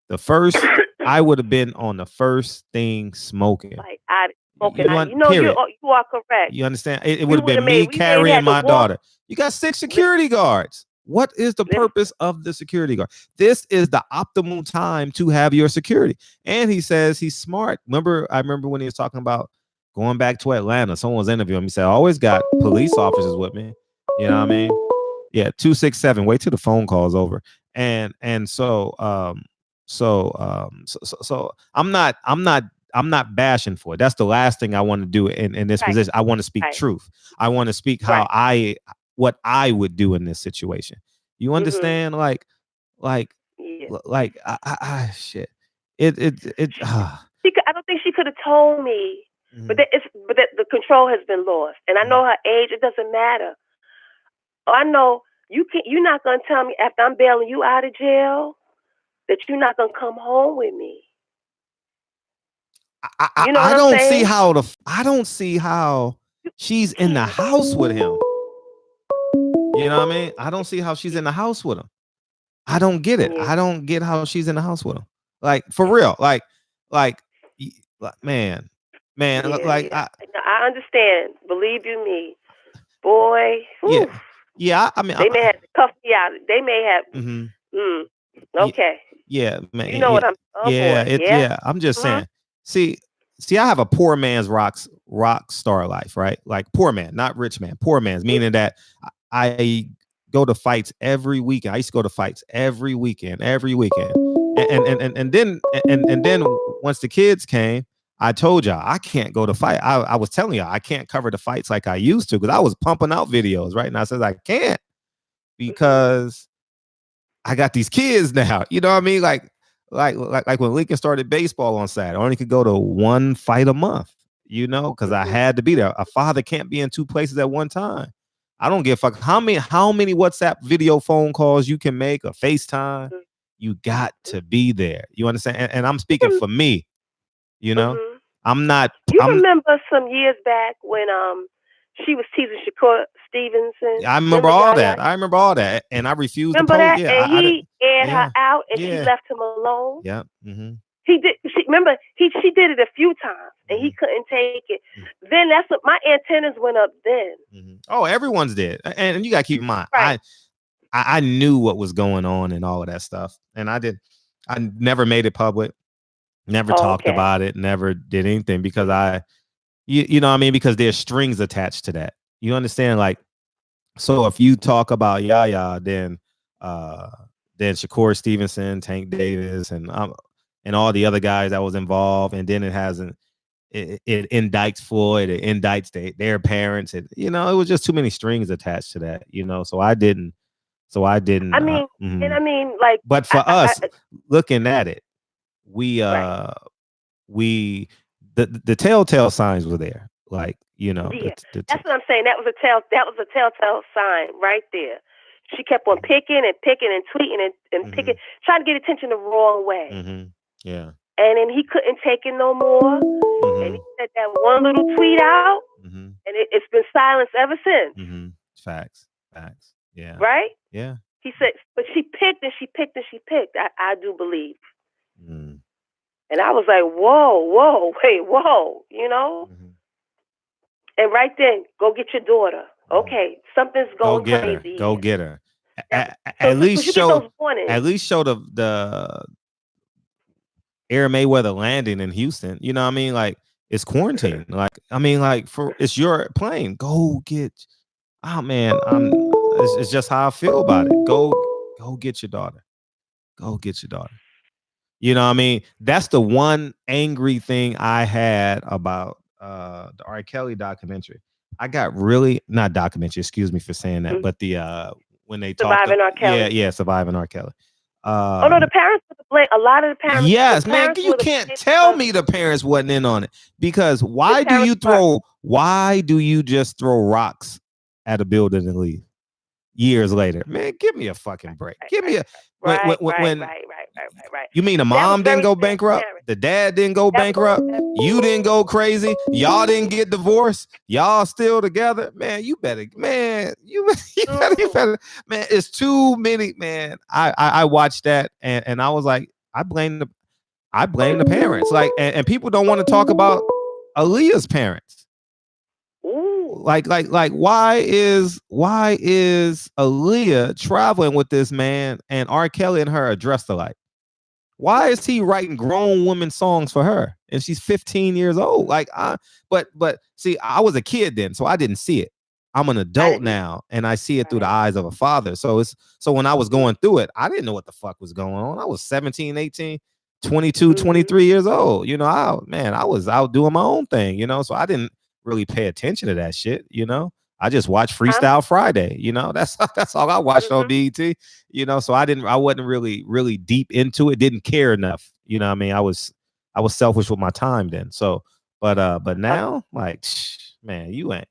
The first, I would have been on the first thing smoking. Like you are correct. You understand? It would have been me carrying my daughter. You got 6 security guards. What is the purpose of the security guard? This is the optimal time to have your security. And he says he's smart. I remember when he was talking about going back to Atlanta. Someone was interviewing him. He said, I always got police officers with me. You know what I mean? Yeah, 267. Wait till the phone call is over. So I'm not bashing for it. That's the last thing I want to do in this position. I want to speak truth. I want to speak what I would do in this situation. You understand? Like shit. I don't think she could have told me, but the control has been lost, and I know her age. It doesn't matter. I know you're not gonna tell me after I'm bailing you out of jail that you're not gonna come home with me. I don't see how she's in the house with him. You know what I mean? I don't see how she's in the house with him. I don't get it. I don't get how she's in the house with him. Like for real. Like man, man. Like I understand. Believe you me, boy. Whew, yeah. I mean, they may have to cuff me out. They may have. Okay. Yeah, man. You know what I'm. Oh boy. Yeah. I'm just saying. See, I have a poor man's rock star life, right? Like poor man, not rich man. Poor man's, meaning that I go to fights every weekend. I used to go to fights every weekend, and then once the kids came, I told y'all I can't go to fight. I was telling y'all I can't cover the fights like I used to because I was pumping out videos, right? And I said I can't because I got these kids now. You know what I mean? Like when Lincoln started baseball on Saturday, I only could go to one fight a month, you know, because I had to be there. A father can't be in two places at one time. I don't give a fuck how many WhatsApp video phone calls you can make or FaceTime. You got to be there. You understand? And I'm speaking for me, you know. I'm not. You remember some years back when she was teasing Shakur Stevenson? I remember all that. I remember all that, and I refused to post. That? Yeah, and he aired her out, and she left him alone. Yeah. He did. Remember, she did it a few times, and he couldn't take it. Then that's what my antennas went up. Then. Oh, everyone's did, and you got to keep in mind. Right. I knew what was going on and all of that stuff, and I never made it public, never talked about it, never did anything because you know what I mean? Because there's strings attached to that. You understand? Like, so if you talk about Yaya, then Shakur Stevenson, Tank Davis, and all the other guys that was involved, and then it indicts Floyd, it indicts their parents, and you know, it was just too many strings attached to that, you know. So I didn't. I mean, and I mean, like, but for us, looking at it, the telltale signs were there, like, you know. Yeah, that's what I'm saying. That was a telltale sign right there. She kept on picking and tweeting and picking, trying to get attention the wrong way. Yeah. And then he couldn't take it no more. And he said that one little tweet out, and it's been silenced ever since. Facts. Yeah. Right? Yeah. He said, but she picked and she picked and she picked. I do believe. And I was like, whoa, wait, whoa, you know? And right then, go get your daughter. Okay, something's going crazy. Go get her. At least show the Air Mayweather landing in Houston. You know what I mean? Like, it's quarantine. Like, I mean, like, it's your plane. Go get. Oh man, it's just how I feel about it. Go get your daughter. Go get your daughter. You know what I mean? That's the one angry thing I had about the R. Kelly documentary. I got really not documentary. Excuse me for saying that, but the when they talk Surviving R. Kelly. Yeah, Surviving R. Kelly. Oh no, the parents were to blame. A lot of the parents. Yes, man, you can't tell me the parents wasn't in on it, because why do you just throw rocks at a building and leave years later? Man, give me a fucking break. Give me a right. You mean the mom didn't go bankrupt? The dad didn't go bankrupt? You didn't go crazy? Y'all didn't get divorced? Y'all still together? Man, you better, man. You better, man. It's too many, man. I watched that and I was like, I blame the parents. Like, and people don't want to talk about Aaliyah's parents. Like, why is Aaliyah traveling with this man and R. Kelly and her are dressed alike? Why is he writing grown women songs for her and she's 15 years old? Like, but see, I was a kid then, so I didn't see it. I'm an adult now, and I see it through the eyes of a father. So when I was going through it, I didn't know what the fuck was going on. I was 17, 18, 22, 23 years old. You know, I was out doing my own thing, you know, so I didn't really pay attention to that shit, you know. I just watched Freestyle Friday, you know. That's all I watched on BET, you know. So I wasn't really deep into it, didn't care enough, you know what I mean. I was selfish with my time then. So but now, like, man, you ain't,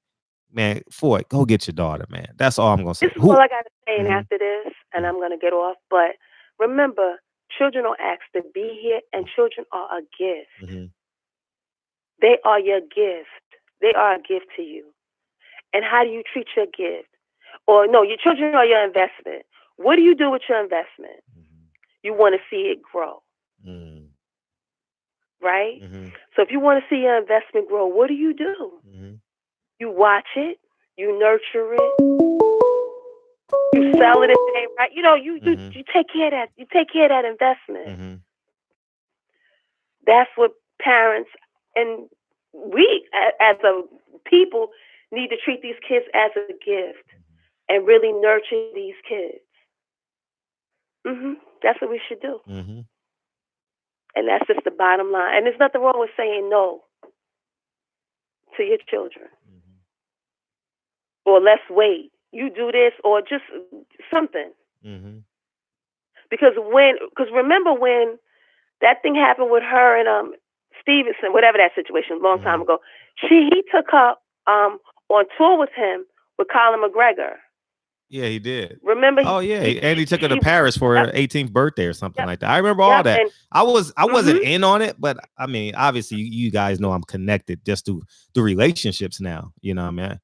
man, Floyd, go get your daughter, man. That's all I'm gonna say. This is all I gotta say after this, and I'm gonna get off. But remember, children don't ask to be here, and children are a gift. They are your gift. They are a gift to you. And how do you treat your gift? Or no, your children are your investment. What do you do with your investment? You want to see it grow. Right? So if you want to see your investment grow, what do? Mm-hmm. You watch it, you nurture it, you sell it if it ain't right. You take care of that. You take care of that investment. Mm-hmm. That's what parents and we as a people need to treat these kids as a gift and really nurture these kids. That's what we should do. Mm-hmm. And that's just the bottom line. And there's nothing wrong with saying no to your children. Or let's wait. You do this or just something. Mm-hmm. Because remember when that thing happened with her and Stevenson, whatever that situation, a long time ago, he took her on tour with him with Colin McGregor. Yeah, he did. Remember? Oh yeah, and he took her to Paris for her 18th birthday or something like that. I remember all that. And, I wasn't in on it, but I mean, obviously, you guys know I'm connected just through relationships now. You know what I mean?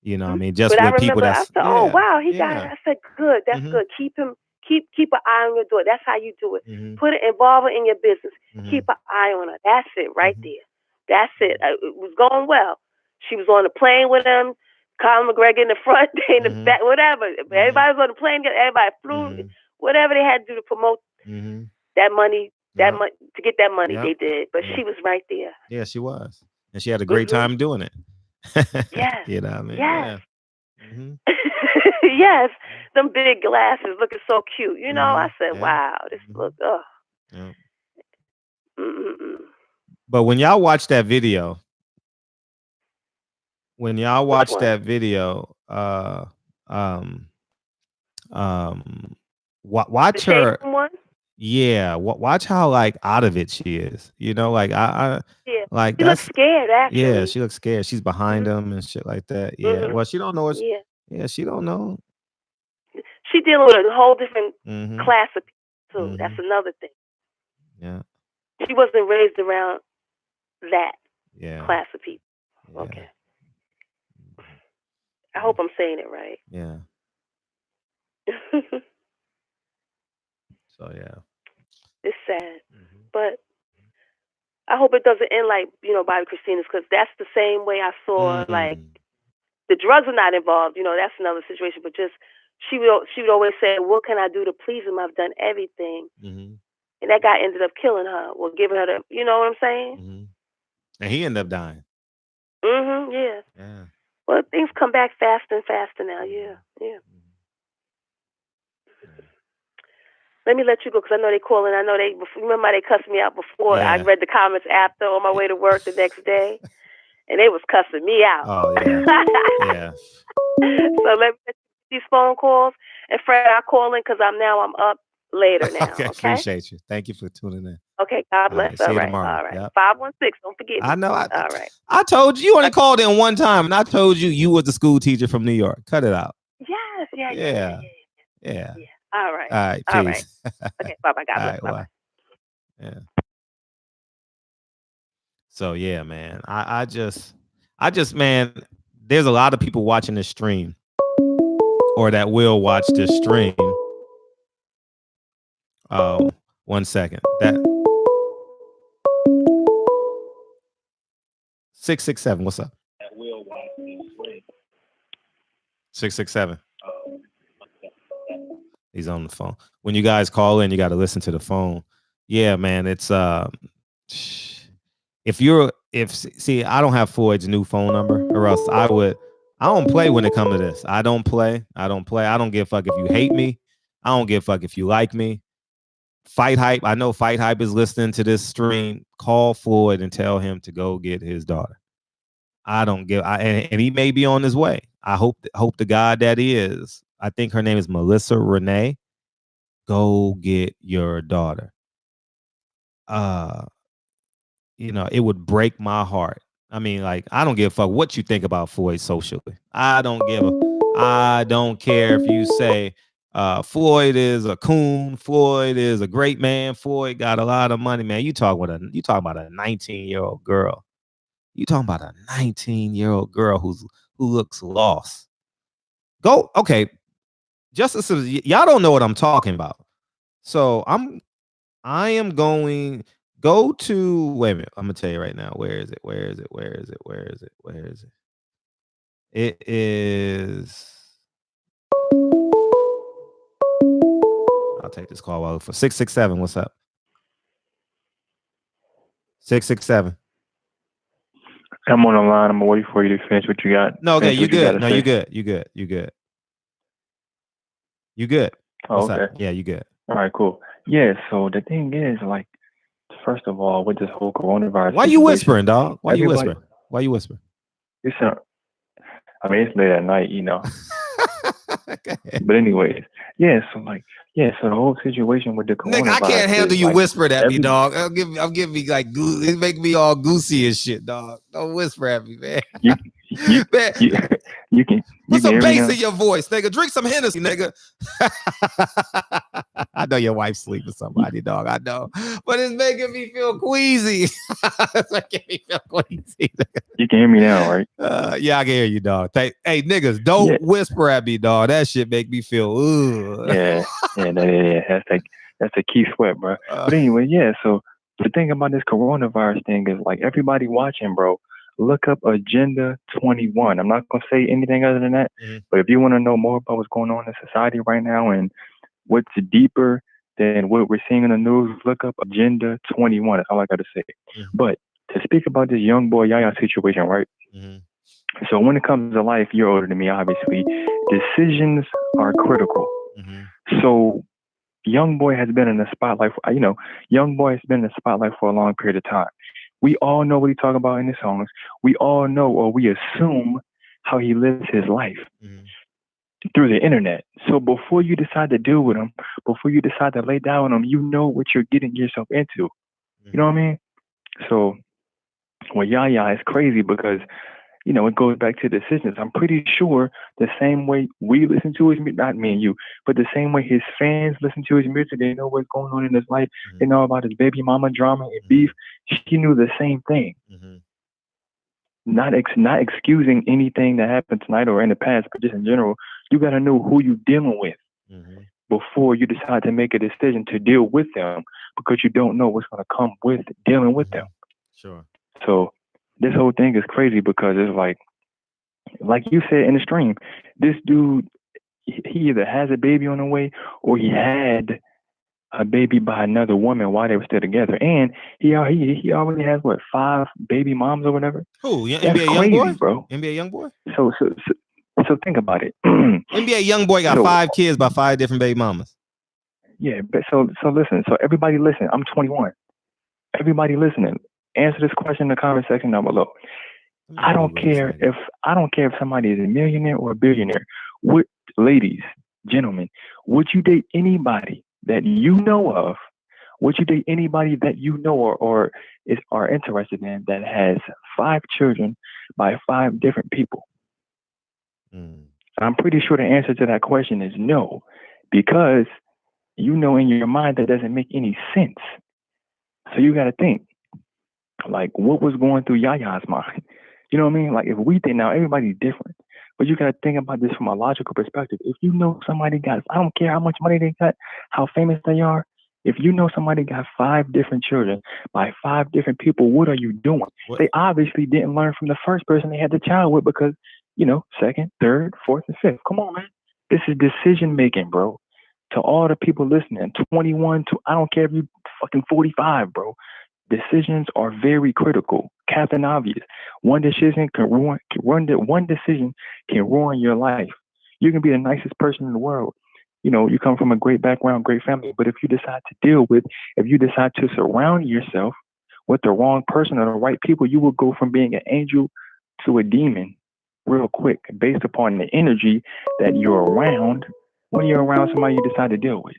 You know what I mean? Just but with I people remember, I said, "Oh wow, he got it." I said, "Good, that's good. Keep him, keep an eye on your daughter. That's how you do it. Put it, involve her in your business. Keep an eye on her. That's it, right there. That's it. It was going well. She was on the plane with him. Colin McGregor in the front, they in the back, whatever. Everybody was on the plane. Everybody flew. Whatever they had to do to promote that money, to get that money, they did. But she was right there. Yeah, she was, and she had a great time doing it. Yes. You know what I mean? Yes. Yeah. Yes. Them big glasses looking so cute. You know, I said, wow, this look, Yeah. But when y'all watch that video, watch her. One? Yeah, watch how like out of it she is. You know, like I like she looks scared. Actually, yeah, she looks scared. She's behind him and shit like that. Yeah, well, she don't know. She don't know. She dealing with a whole different class of people too. That's another thing. Yeah, she wasn't raised around that class of people. Yeah. Okay, I hope I'm saying it right. Yeah. So yeah. It's sad, but I hope it doesn't end like, Bobby Christina's, because that's the same way I saw, like, the drugs are not involved, that's another situation, but just, she would always say, what can I do to please him? I've done everything. And that guy ended up killing her, giving her the, you know what I'm saying? And he ended up dying. Yeah. Yeah. Well, things come back faster and faster now, yeah. Let me let you go because I know they calling. I know remember how they cussed me out before. I read the comments after on my way to work the next day, and they was cussing me out. Oh, yeah. Yeah. So let me get these phone calls. And Fred, I'll call in because I'm up later now. Okay, appreciate you. Thank you for tuning in. Okay, God bless. All right, see you All tomorrow. right. Yep. 516, don't forget me. I know. All right. I told you only called in one time, and I told you was the school teacher from New York. Cut it out. Yes, Yeah. All right. All right, peace. All right. Okay, bye-bye. God bless. Bye-bye. Yeah. So yeah, man. I just man, there's a lot of people watching this stream or that will watch this stream. Oh, 1 second. That 667. What's up? 667. He's on the phone. When you guys call in, you got to listen to the phone. Yeah, man. It's see, I don't have Floyd's new phone number, or else I don't play when it comes to this. I don't play. I don't give a fuck if you hate me. I don't give a fuck if you like me. Fight Hype. I know Fight Hype is listening to this stream. Call Floyd and tell him to go get his daughter. I don't give. And he may be on his way. I hope to God that he is. I think her name is Melissa Renee. Go get your daughter. It would break my heart. I mean, like, I don't give a fuck what you think about Floyd socially. I don't care if you say Floyd is a coon, Floyd is a great man, Floyd got a lot of money, man. You talking about a 19-year-old girl. You talking about a 19-year-old girl who looks lost. Okay. Justices, y'all don't know what I'm talking about. So I am going Go to, wait a minute. I'm gonna tell you right now. Where is it? Where is it? Where is it? Where is it? Where is it? It is. I'll take this call while for 667. What's up? 667. I'm on the line. I'm gonna wait for you to finish what you got. No, okay, you good. No, you good. You good. You good. You good. Oh, What's okay. up? Yeah, you good. All right, cool. Yeah, so the thing is, like, first of all, with this whole coronavirus, Why you whispering, dog? Why you whispering? Why you whispering? I mean, it's late at night, you know. But anyways, so the whole situation with the coronavirus. Nigga, I can't handle you like, whispering at me, dog. I'm giving me like it make me all goosey and shit, dog. Don't whisper at me, man. You can put some hear me bass now? in your voice, nigga. Drink some Hennessy, nigga. I know your wife's sleeping with somebody, dog. I know, but it's making me feel queasy. It's making me feel queasy. You can hear me now, right? Yeah, I can hear you, dog. Hey, niggas, don't whisper at me, dog. That shit make me feel. Ugh. Yeah. That's a key sweat, bro. But anyway, so the thing about this coronavirus thing is, like, everybody watching, bro, look up Agenda 21. I'm not gonna say anything other than that, but if you want to know more about what's going on in society right now and what's deeper than what we're seeing in the news, look up Agenda 21. That's all I gotta say. But to speak about this young boy Yaya situation, right? So when it comes to life, you're older than me, obviously. Decisions are critical. So young boy has been in the spotlight. Young boy has been in the spotlight for a long period of time. We all know what he talks about in his songs. We all know, or we assume, how he lives his life through the internet. So before you decide to deal with him, before you decide to lay down on him, you know what you're getting yourself into. You know what I mean? So, well, Yaya is crazy because, it goes back to decisions. I'm pretty sure the same way we listen to his music, not me and you, but the same way his fans listen to his music, they know what's going on in his life. They know about his baby mama drama and beef. She knew the same thing. Not excusing anything that happened tonight or in the past, but just in general, you got to know who you're dealing with before you decide to make a decision to deal with them, because you don't know what's going to come with dealing with them. Sure. So this whole thing is crazy because it's like you said in the stream, this dude, he either has a baby on the way or he had a baby by another woman while they were still together, and he already has 5 baby moms or whatever. Who? That's NBA crazy, young boy, bro. NBA young boy. So think about it. NBA young boy got 5 kids by 5 different baby mamas. Yeah, but so listen. So everybody listen. I'm 21. Everybody listening. Answer this question in the comment section down below. I don't care if somebody is a millionaire or a billionaire. Ladies, gentlemen, would you date anybody that you know of? Would you date anybody that you know or are interested in that has 5 children by 5 different people? I'm pretty sure the answer to that question is no, because in your mind that doesn't make any sense. So you got to think, like, what was going through Yaya's mind? You know what I mean? Like, if we think now, everybody's different, but you got to think about this from a logical perspective. If you know somebody got, I don't care how much money they got, how famous they are. If you know somebody got 5 different children by 5 different people, what are you doing? They obviously didn't learn from the first person they had the child with, because, second, third, fourth, and fifth. Come on, man. This is decision making, bro. To all the people listening, 21 to, I don't care if you fucking 45, bro. Decisions are very critical. Captain Obvious. One decision can ruin your life. You can be the nicest person in the world. You come from a great background, great family, but if you decide to surround yourself with the wrong person or the right people, you will go from being an angel to a demon real quick, based upon the energy that you're around when you're around somebody you decide to deal with.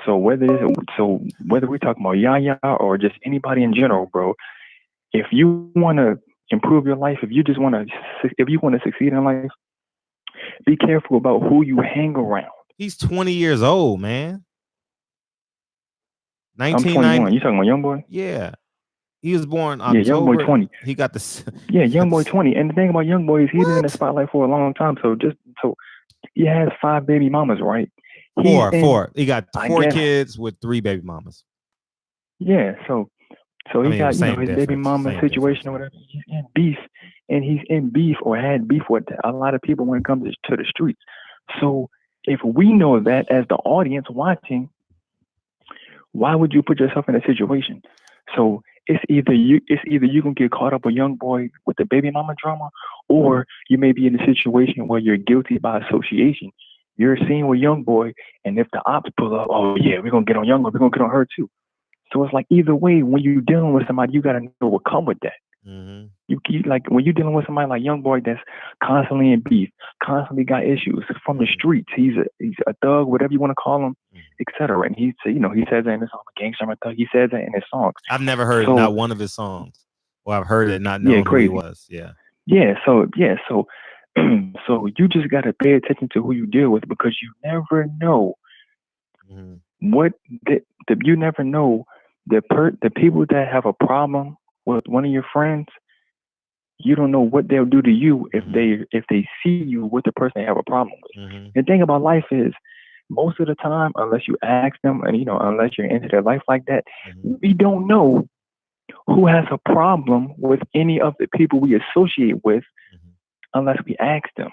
So whether we're talking about Yaya or just anybody in general, bro, if you want to improve your life, if you want to succeed in life, be careful about who you hang around. He's 20 years old, man. I'm 21. You talking about young boy? Yeah. He was born October. Yeah, young boy 20. He got this. Yeah, young boy 20. And the thing about young boy is he's been in the spotlight for a long time. So he has 5 baby mamas, right? Four. He got 4 kids with 3 baby mamas. Yeah, so I he mean, got, same his baby difference, mama same situation or whatever. He's in beef, and he's in beef or had beef with a lot of people when it comes to the streets. So if we know that as the audience watching, why would you put yourself in a situation? So it's either you gonna get caught up with young boy with the baby mama drama, or you may be in a situation where you're guilty by association. You're seen with young boy, and if the ops pull up, oh yeah, we're gonna get on young boy, we're gonna get on her too. So it's like either way, when you're dealing with somebody, you gotta know what come with that. Mm-hmm. You like when you're dealing with somebody like young boy that's constantly in beef, constantly got issues from the streets. He's a thug, whatever you want to call him, etc. And he says that in his song, gangster, I'm a thug. He says that in his songs. I've never heard not one of his songs. Well, I've heard it, not knowing who he was. Yeah. So so you just gotta pay attention to who you deal with, because you never know what you never know the people that have a problem with one of your friends. You don't know what they'll do to you if they see you with the person they have a problem with. The thing about life is, most of the time, unless you ask them, and unless you're into their life like that, we don't know who has a problem with any of the people we associate with unless we ask them.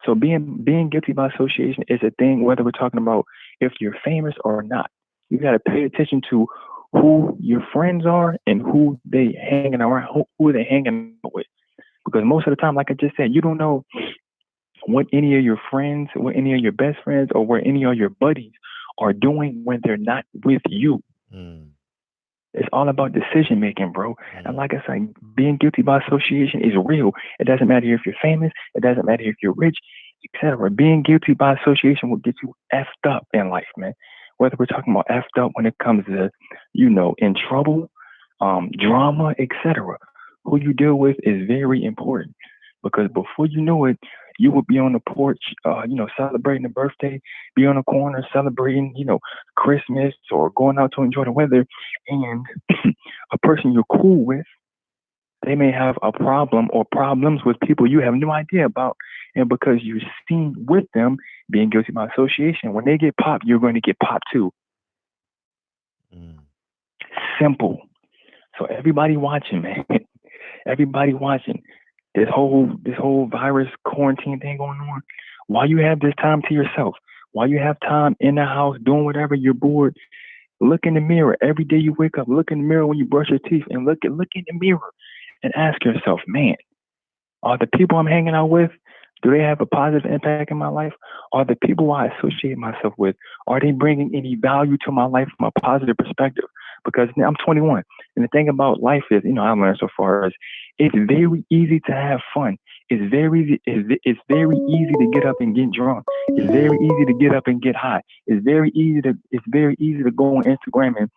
So being guilty by association is a thing, whether we're talking about if you're famous or not. You got to pay attention to who your friends are and who they hanging around, who they hanging out with. Because most of the time, like I just said, you don't know what any of your friends, what any of your best friends, or what any of your buddies are doing when they're not with you. It's all about decision making, bro. And like I said, being guilty by association is real. It doesn't matter if you're famous. It doesn't matter if you're rich, etc. Being guilty by association will get you effed up in life, man. Whether we're talking about effed up when it comes to, in trouble, drama, etc. Who you deal with is very important, because before you know it, you will be on the porch, celebrating a birthday, be on the corner celebrating, Christmas, or going out to enjoy the weather, and a person you're cool with, they may have a problem or problems with people you have no idea about, and because you're seen with them, being guilty by association, when they get popped, you're going to get popped too. Simple. So everybody watching, man. Everybody watching this whole virus quarantine thing going on. While you have this time to yourself, while you have time in the house doing whatever, you're bored, look in the mirror every day you wake up. Look in the mirror when you brush your teeth, and look in the mirror and ask yourself, man, are the people I'm hanging out with, do they have a positive impact in my life? Are the people I associate myself with, are they bringing any value to my life from a positive perspective? Because I'm 21, and the thing about life is, I've learned so far is it's very easy to have fun. It's very easy to get up and get drunk. It's very easy to get up and get high. It's very easy to go on Instagram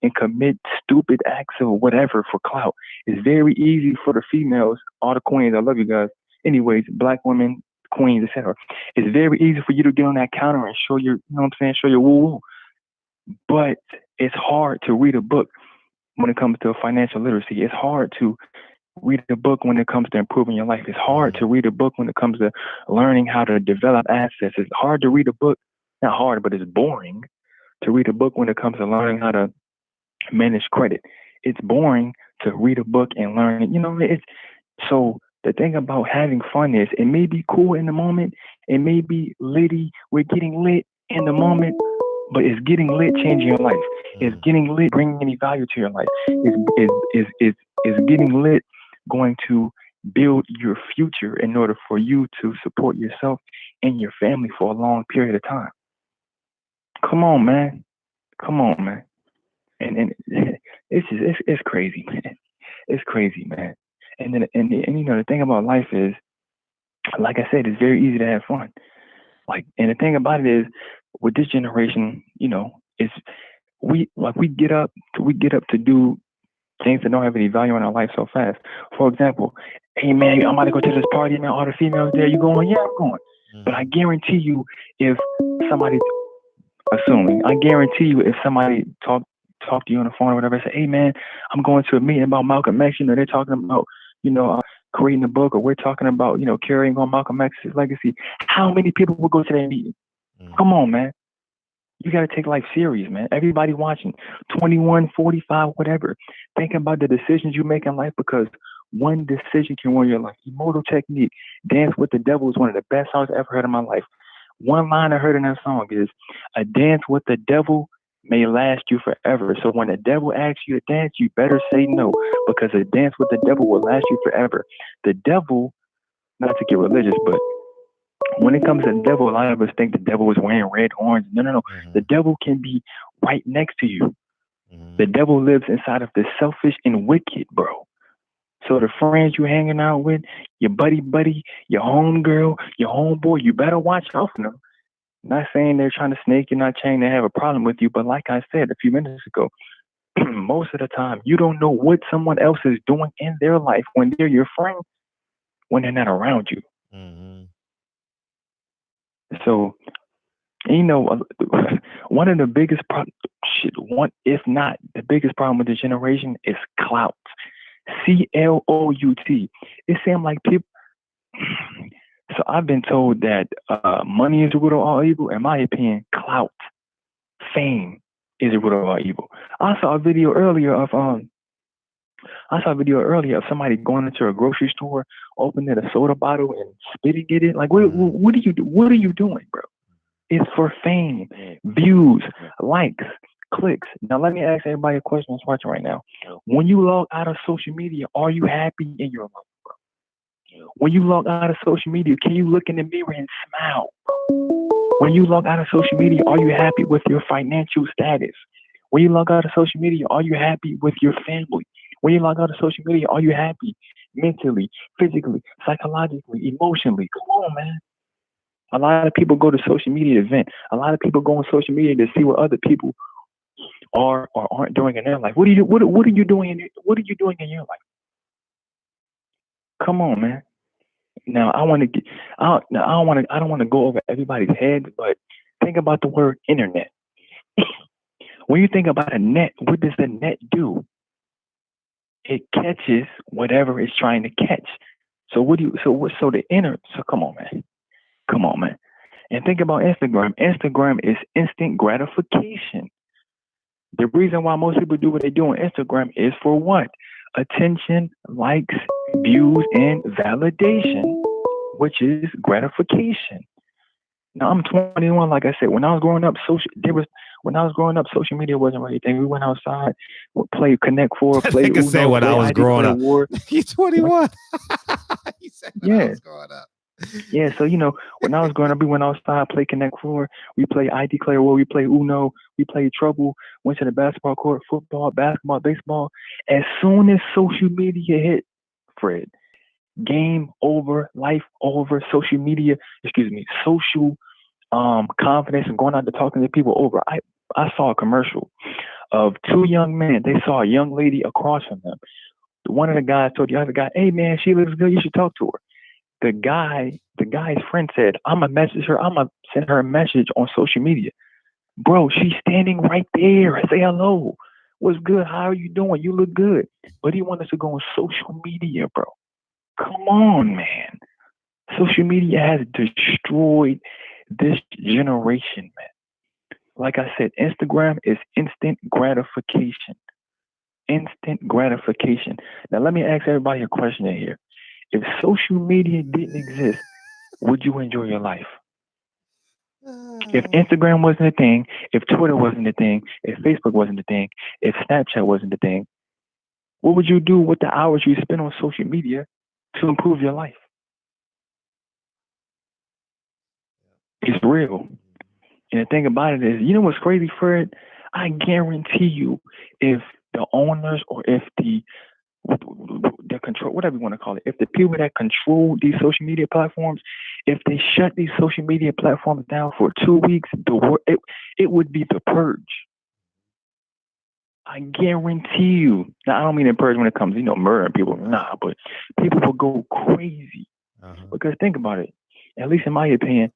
and commit stupid acts of whatever for clout. It's very easy for the females, all the queens, I love you guys. Anyways, black women, queens, etc. It's very easy for you to get on that counter and show your, show your woo-woo. But it's hard to read a book when it comes to financial literacy. It's hard to read a book when it comes to improving your life. It's hard to read a book when it comes to learning how to develop assets. It's hard to read a book, not hard, but it's boring to read a book when it comes to learning how to manage credit. It's boring to read a book and learn it. So the thing about having fun is, it may be cool in the moment. It may be litty. We're getting lit in the moment, but is getting lit changing your life? Is getting lit bringing any value to your life? Is getting lit going to build your future in order for you to support yourself and your family for a long period of time? Come on, man. And it's crazy, man. It's crazy, man. And the thing about life is, like I said, it's very easy to have fun. And the thing about it is, with this generation, it's we get up to do things that don't have any value in our life so fast. For example, hey man, I'm about to go to this party, man. All the females there, you going? Yeah, I'm going. But I guarantee you, if somebody talk to you on the phone or whatever, say, hey man, I'm going to a meeting about Malcolm X. They're talking about, creating a book, or we're talking about, carrying on Malcolm X's legacy. How many people will go to that meeting? Come on, man. You got to take life serious, man. Everybody watching, 21, 45, whatever. Think about the decisions you make in life, because one decision can ruin your life. Immortal Technique, Dance with the Devil is one of the best songs I ever heard in my life. One line I heard in that song is, a dance with the devil may last you forever. So when the devil asks you to dance, you better say no, because a dance with the devil will last you forever. The devil, not to get religious, but when it comes to the devil, a lot of us think the devil is wearing red horns. No. The devil can be right next to you. The devil lives inside of the selfish and wicked, bro. So the friends you hanging out with, your buddy, your homegirl, your homeboy, you better watch out for them. Not saying they're trying to snake you, not saying they have a problem with you, but like I said a few minutes ago, most of the time, you don't know what someone else is doing in their life when they're your friend, when they're not around you. So, you know, one of the biggest if not the biggest problem with this generation is clout. CLOUT. It seems like people. So I've been told that money is the root of all evil. In my opinion, clout, fame is the root of all evil. I saw a video earlier of somebody going into a grocery store, opening a soda bottle and spitting at it. Like, what are you doing, bro? It's for fame, views, likes, clicks. Now, let me ask everybody a question that's watching right now. When you log out of social media, are you happy in your life, bro? When you log out of social media, can you look in the mirror and smile? When you log out of social media, are you happy with your financial status? When you log out of social media, are you happy with your family? When you log out of social media, are you happy mentally, physically, psychologically, emotionally? Come on, man. A lot of people go to social media to vent. A lot of people go on social media to see what other people are or aren't doing in their life. What are you doing in your life? Come on, man. Now I don't want to go over everybody's head, but think about the word internet. When you think about a net, what does the net do? It catches whatever it's trying to catch. So come on, man. And think about Instagram. Instagram is instant gratification. The reason why most people do what they do on Instagram is for what? Attention, likes, views, and validation, which is gratification. Now I'm 21. Like I said, when I was growing up, social media wasn't really a thing. We went outside, would play Connect Four, play Uno, say when I was growing up. You're 21. He said when I was growing up. Yeah, so when I was growing up, we went outside, play Connect Four, we play ID Declare War, we play Uno, we played Trouble, went to the basketball court, football, basketball, baseball. As soon as social media hit, Fred, game over, life over, social confidence and going out to talking to people over. I saw a commercial of two young men. They saw a young lady across from them. One of the guys told the other guy, "Hey man, she looks good. You should talk to her." The guy's friend said, "I'm gonna message her. I'm gonna send her a message on social media." Bro, she's standing right there. Say hello. What's good? How are you doing? You look good. But he wanted to go on social media, bro. Come on, man. Social media has destroyed this generation, man. Like I said, Instagram is instant gratification. Instant gratification. Now, let me ask everybody a question in here. If social media didn't exist, would you enjoy your life? If Instagram wasn't a thing, if Twitter wasn't a thing, if Facebook wasn't a thing, if Snapchat wasn't a thing, what would you do with the hours you spend on social media to improve your life? It's real. And the thing about it is, you know what's crazy, Fred? I guarantee you, if the owners or if the control, whatever you want to call it, if the people that control these social media platforms, if they shut these social media platforms down for 2 weeks, it would be the purge. I guarantee you. Now, I don't mean the purge when it comes, murdering people. Nah, but people will go crazy. Because think about it. At least in my opinion,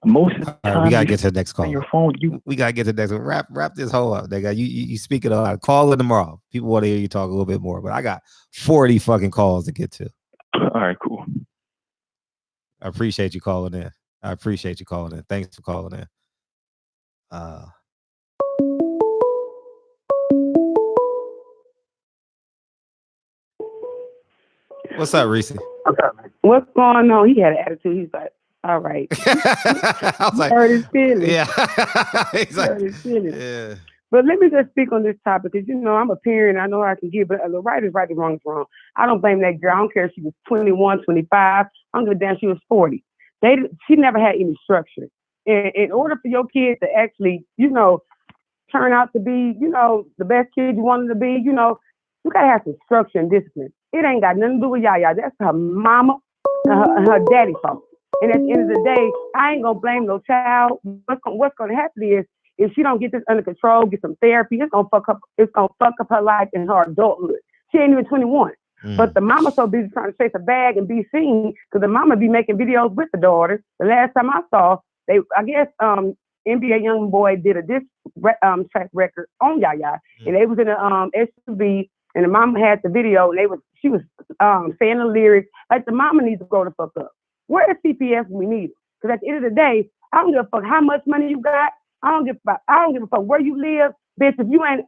most of the time, we gotta get to the next call. On your phone, we gotta get to the next one. Wrap this whole up. You speak it a lot. Call it tomorrow. People want to hear you talk a little bit more, but I got 40 fucking calls to get to. All right, cool. I appreciate you calling in. Thanks for calling in. What's up, Reese? What's going on? He had an attitude. He's like, all right. I was like, hurt his feelings. yeah. He's like, hurt his feelings. yeah. But let me just speak on this topic because, I'm a parent. I know I can give, but the right is right, the wrong is wrong. I don't blame that girl. I don't care if she was 21, 25. I don't give a damn she was 40. She never had any structure. And in order for your kid to actually, turn out to be, the best kid you wanted to be, you got to have some structure and discipline. It ain't got nothing to do with Yaya. That's her mama and her daddy fault. And at the end of the day, I ain't going to blame no child. What's going to happen is, if she don't get this under control, get some therapy, it's gonna fuck up her life in her adulthood. She ain't even 21. But the mama's so busy trying to chase a bag and be seen, because the mama be making videos with the daughter. The last time I saw, NBA Young Boy did a diss track record on Yaya, and they was in a SUV, and the mama had the video, and she was saying the lyrics like the mama needs to grow the fuck up. Where is CPS when we need it? Because at the end of the day, I don't give a fuck how much money you got. I don't give a fuck where you live, bitch. If you ain't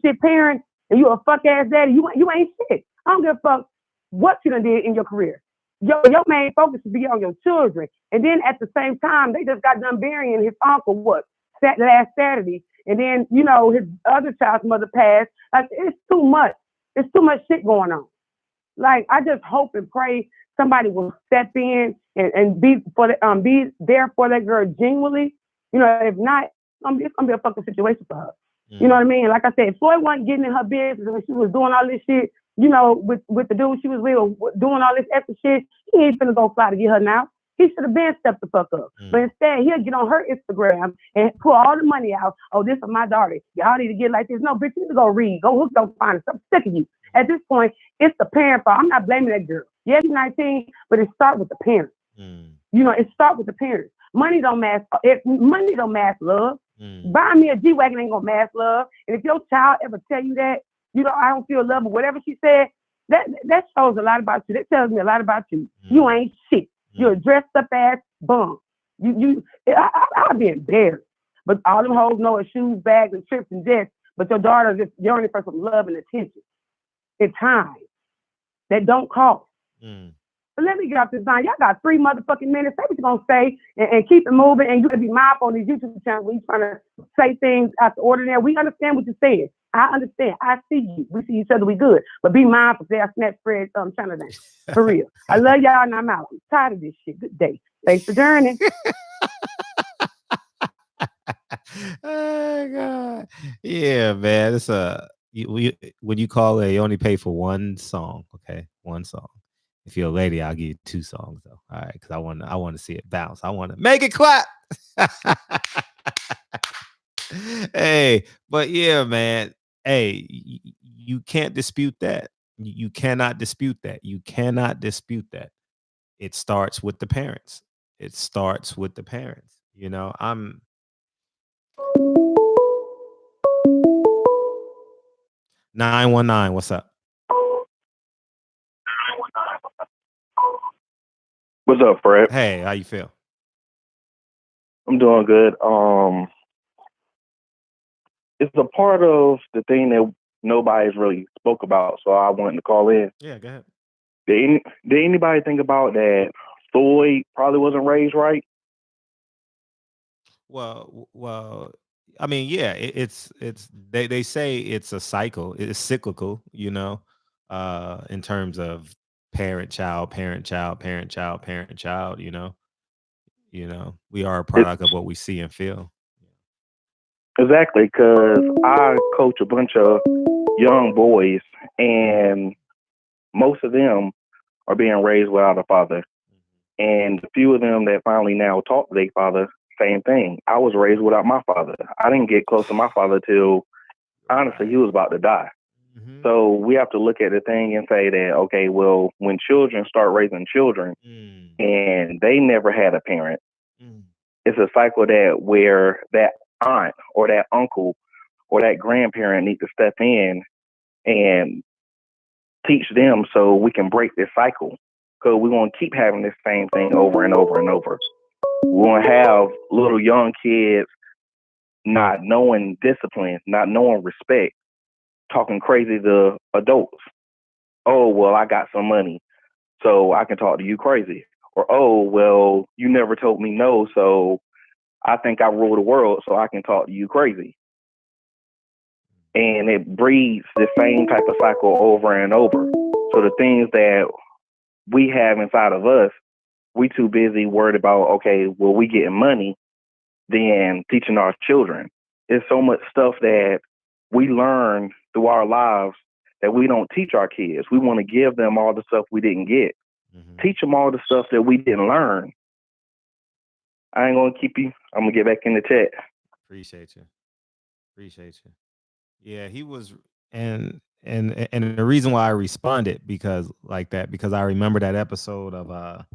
shit parent and you a fuck ass daddy, you ain't shit. I don't give a fuck what you done did in your career. Your main focus should be on your children. And then at the same time, they just got done burying his uncle last Saturday, and then his other child's mother passed. Like, it's too much. It's too much shit going on. Like, I just hope and pray somebody will step in and be there for that girl genuinely. If not, it's gonna be a fucking situation for her. You know what I mean? Like I said, Floyd wasn't getting in her business when she was doing all this shit, with the dude she was with, doing all this extra shit. He ain't finna go fly to get her now. He should have been stepped the fuck up. But instead, he'll get on her Instagram and pull all the money out. Oh, this is my daughter. Y'all need to get like this. No, bitch, you need to go read. Go hook, don't find it. I'm sick of you. At this point, it's the parent fault. I'm not blaming that girl. Yeah, she's 19, but it starts with the parents. It starts with the parents. Money don't mask love. Buying me a G-Wagon ain't gonna mask love. And if your child ever tell you that, I don't feel love or whatever she said, that shows a lot about you. That tells me a lot about you. You ain't shit. You're a dressed up ass bum. I'll be embarrassed. But all them hoes know is shoes, bags, and trips and jets. But your daughter just yearning for some love and attention. It's time that don't cost. But let me get off this line. Y'all got 3 motherfucking minutes. Say what you're gonna say and keep it moving. And you gotta be mindful on these YouTube channels when you trying to say things out the ordinary. We understand what you're saying. I understand. I see you. We see each other. We good. But be mindful. Say I snap Fred channel down. For real. I love y'all and I'm out. I'm tired of this shit. Good day. Thanks for journeying. Oh God. Yeah, man. It's when you call it, you only pay for one song. Okay, one song. If you're a lady, I'll give you 2 songs though. All right, because I want to see it bounce. I want to make it clap. Hey, but yeah, man. Hey, you can't dispute that. You cannot dispute that. You cannot dispute that. It starts with the parents. It starts with the parents. I'm 919. What's up? What's up, Fred? Hey, how you feel? I'm doing good. It's a part of the thing that nobody's really spoke about, so I wanted to call in. Yeah, go ahead. Did anybody think about that Floyd probably wasn't raised right? Well, I mean, yeah, it's they say it's a cycle. It's cyclical, in terms of parent child, parent child, parent child, parent child, we are a product of what we see and feel. Exactly, because I coach a bunch of young boys, and most of them are being raised without a father. And a few of them that finally now talk to their father, same thing. I was raised without my father. I didn't get close to my father till, honestly, he was about to die. So we have to look at the thing and say that, okay, well, when children start raising children and they never had a parent, it's a cycle where that aunt or that uncle or that grandparent need to step in and teach them so we can break this cycle. Because we want to keep having this same thing over and over and over. We want to have little young kids not knowing discipline, not knowing respect, talking crazy to adults. Oh, well, I got some money. so I can talk to you crazy. Or, oh, well, you never told me no, so I think I rule the world, so I can talk to you crazy. And it breeds the same type of cycle over and over. So the things that we have inside of us, we too busy worried about, okay, well, we getting money than teaching our children. There's so much stuff that we learn through our lives that we don't teach our kids. We want to give them all the stuff we didn't get. Teach them all the stuff that we didn't learn. I ain't going to keep you. I'm going to get back in the chat. Appreciate you. Yeah, he was, and the reason why I responded because I remember that episode of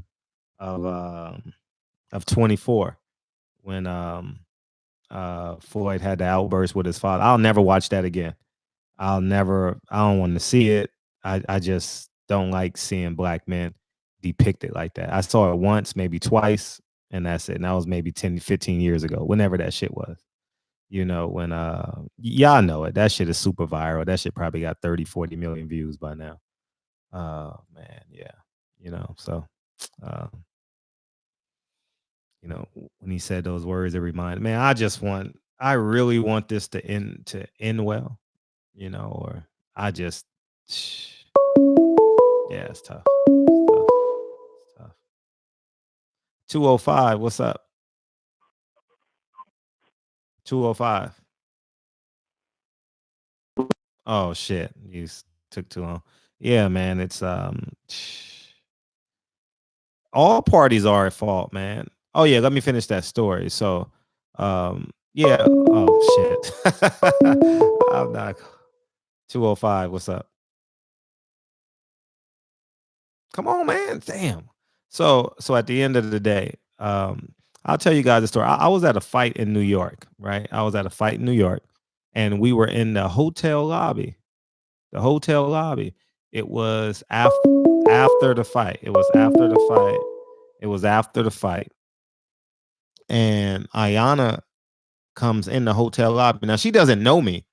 24 when Floyd had the outburst with his father. I'll never watch that again. I don't want to see it. I just don't like seeing black men depicted like that. I saw it once, maybe twice, and that's it. And that was maybe 10, 15 years ago, whenever that shit was. When y'all know it. That shit is super viral. That shit probably got 30, 40 million views by now. Man, yeah. So when he said those words, it reminded me, man, I really want this to end well, or I just yeah, it's tough. It's tough. 205, what's up? 205. Oh shit, you took too long. Yeah, man, it's all parties are at fault, man. Oh yeah, let me finish that story. So, yeah. Oh shit. I'm not. 205. What's up? Come on, man. Damn. So at the end of the day, I'll tell you guys a story. I was at a fight in New York, right? I was at a fight in New York, and we were in the hotel lobby. The hotel lobby. It was after the fight. It was after the fight. And Ayana comes in the hotel lobby. Now she doesn't know me,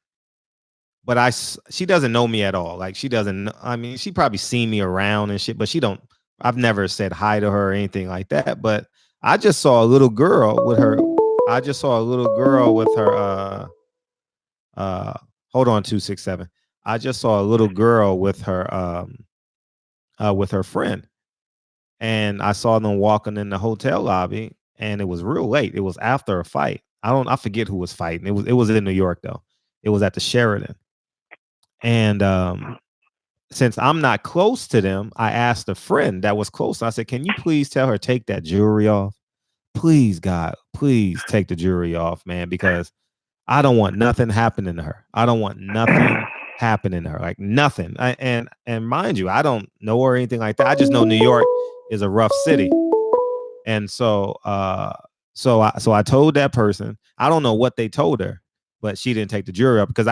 but she doesn't know me at all. Like she doesn't. I mean, she probably seen me around and shit, but she don't. I've never said hi to her or anything like that. But I just saw a little girl with her. Hold on, 267. I just saw a little girl with her friend, and I saw them walking in the hotel lobby, and it was real late. It was after a fight. I forget who was fighting. It was in New York though. It was at the Sheraton. And since I'm not close to them, I asked a friend that was close. I said, "Can you please tell her take that jewelry off? Please, God, please take the jewelry off, man, because I don't want nothing happening to her. I don't want nothing happening to her, like nothing." And mind you, I don't know her or anything like that. I just know New York is a rough city, and so I told that person. I don't know what they told her, but she didn't take the jewelry up because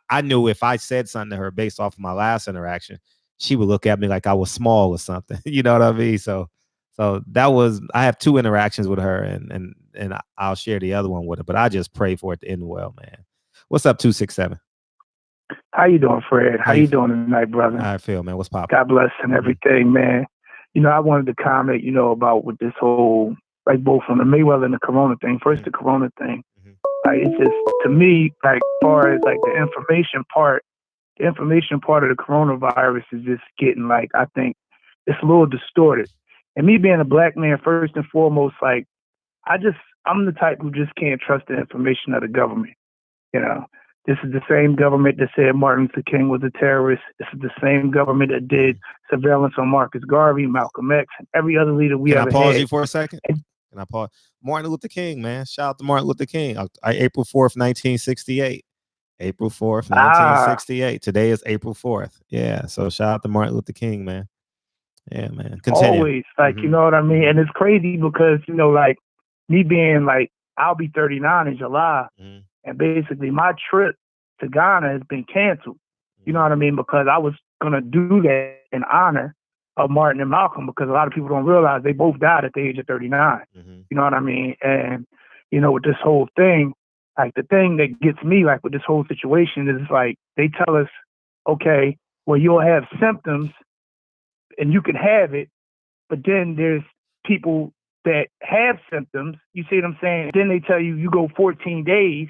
I knew if I said something to her based off of my last interaction, she would look at me like I was small or something. You know what I mean? So that was, I have 2 interactions with her, and I'll share the other one with her. But I just pray for it to end well, man. What's up, 267? How you doing, Fred? How you doing tonight, brother? I feel, man. What's poppin'? God bless and everything, man. I wanted to comment, about with this whole, like both from the Mayweather and the Corona thing. First, the Corona thing. Like, it's just, to me, like, far as like the information part of the coronavirus is just getting, like, I think it's a little distorted. And me being a black man, first and foremost, like, I'm the type who just can't trust the information of the government. This is the same government that said Martin Luther King was a terrorist. This is the same government that did surveillance on Marcus Garvey, Malcolm X, and every other leader we ever had. Can I pause you for a second? Can I pause? Martin Luther King, man. Shout out to Martin Luther King. April 4th, 1968. April 4th, 1968. Today is April 4th. Yeah. So shout out to Martin Luther King, man. Yeah, man. Continue. Always. Like, you know what I mean? And it's crazy because, like, me being like, I'll be 39 in July. And basically my trip to Ghana has been canceled. You know what I mean? Because I was going to do that in honor of Martin and Malcolm, because a lot of people don't realize they both died at the age of 39. You know what I mean? And, with this whole thing, like the thing that gets me, like with this whole situation is like, they tell us, okay, well, you'll have symptoms and you can have it, but then there's people that have symptoms. You see what I'm saying? Then they tell you go 14 days.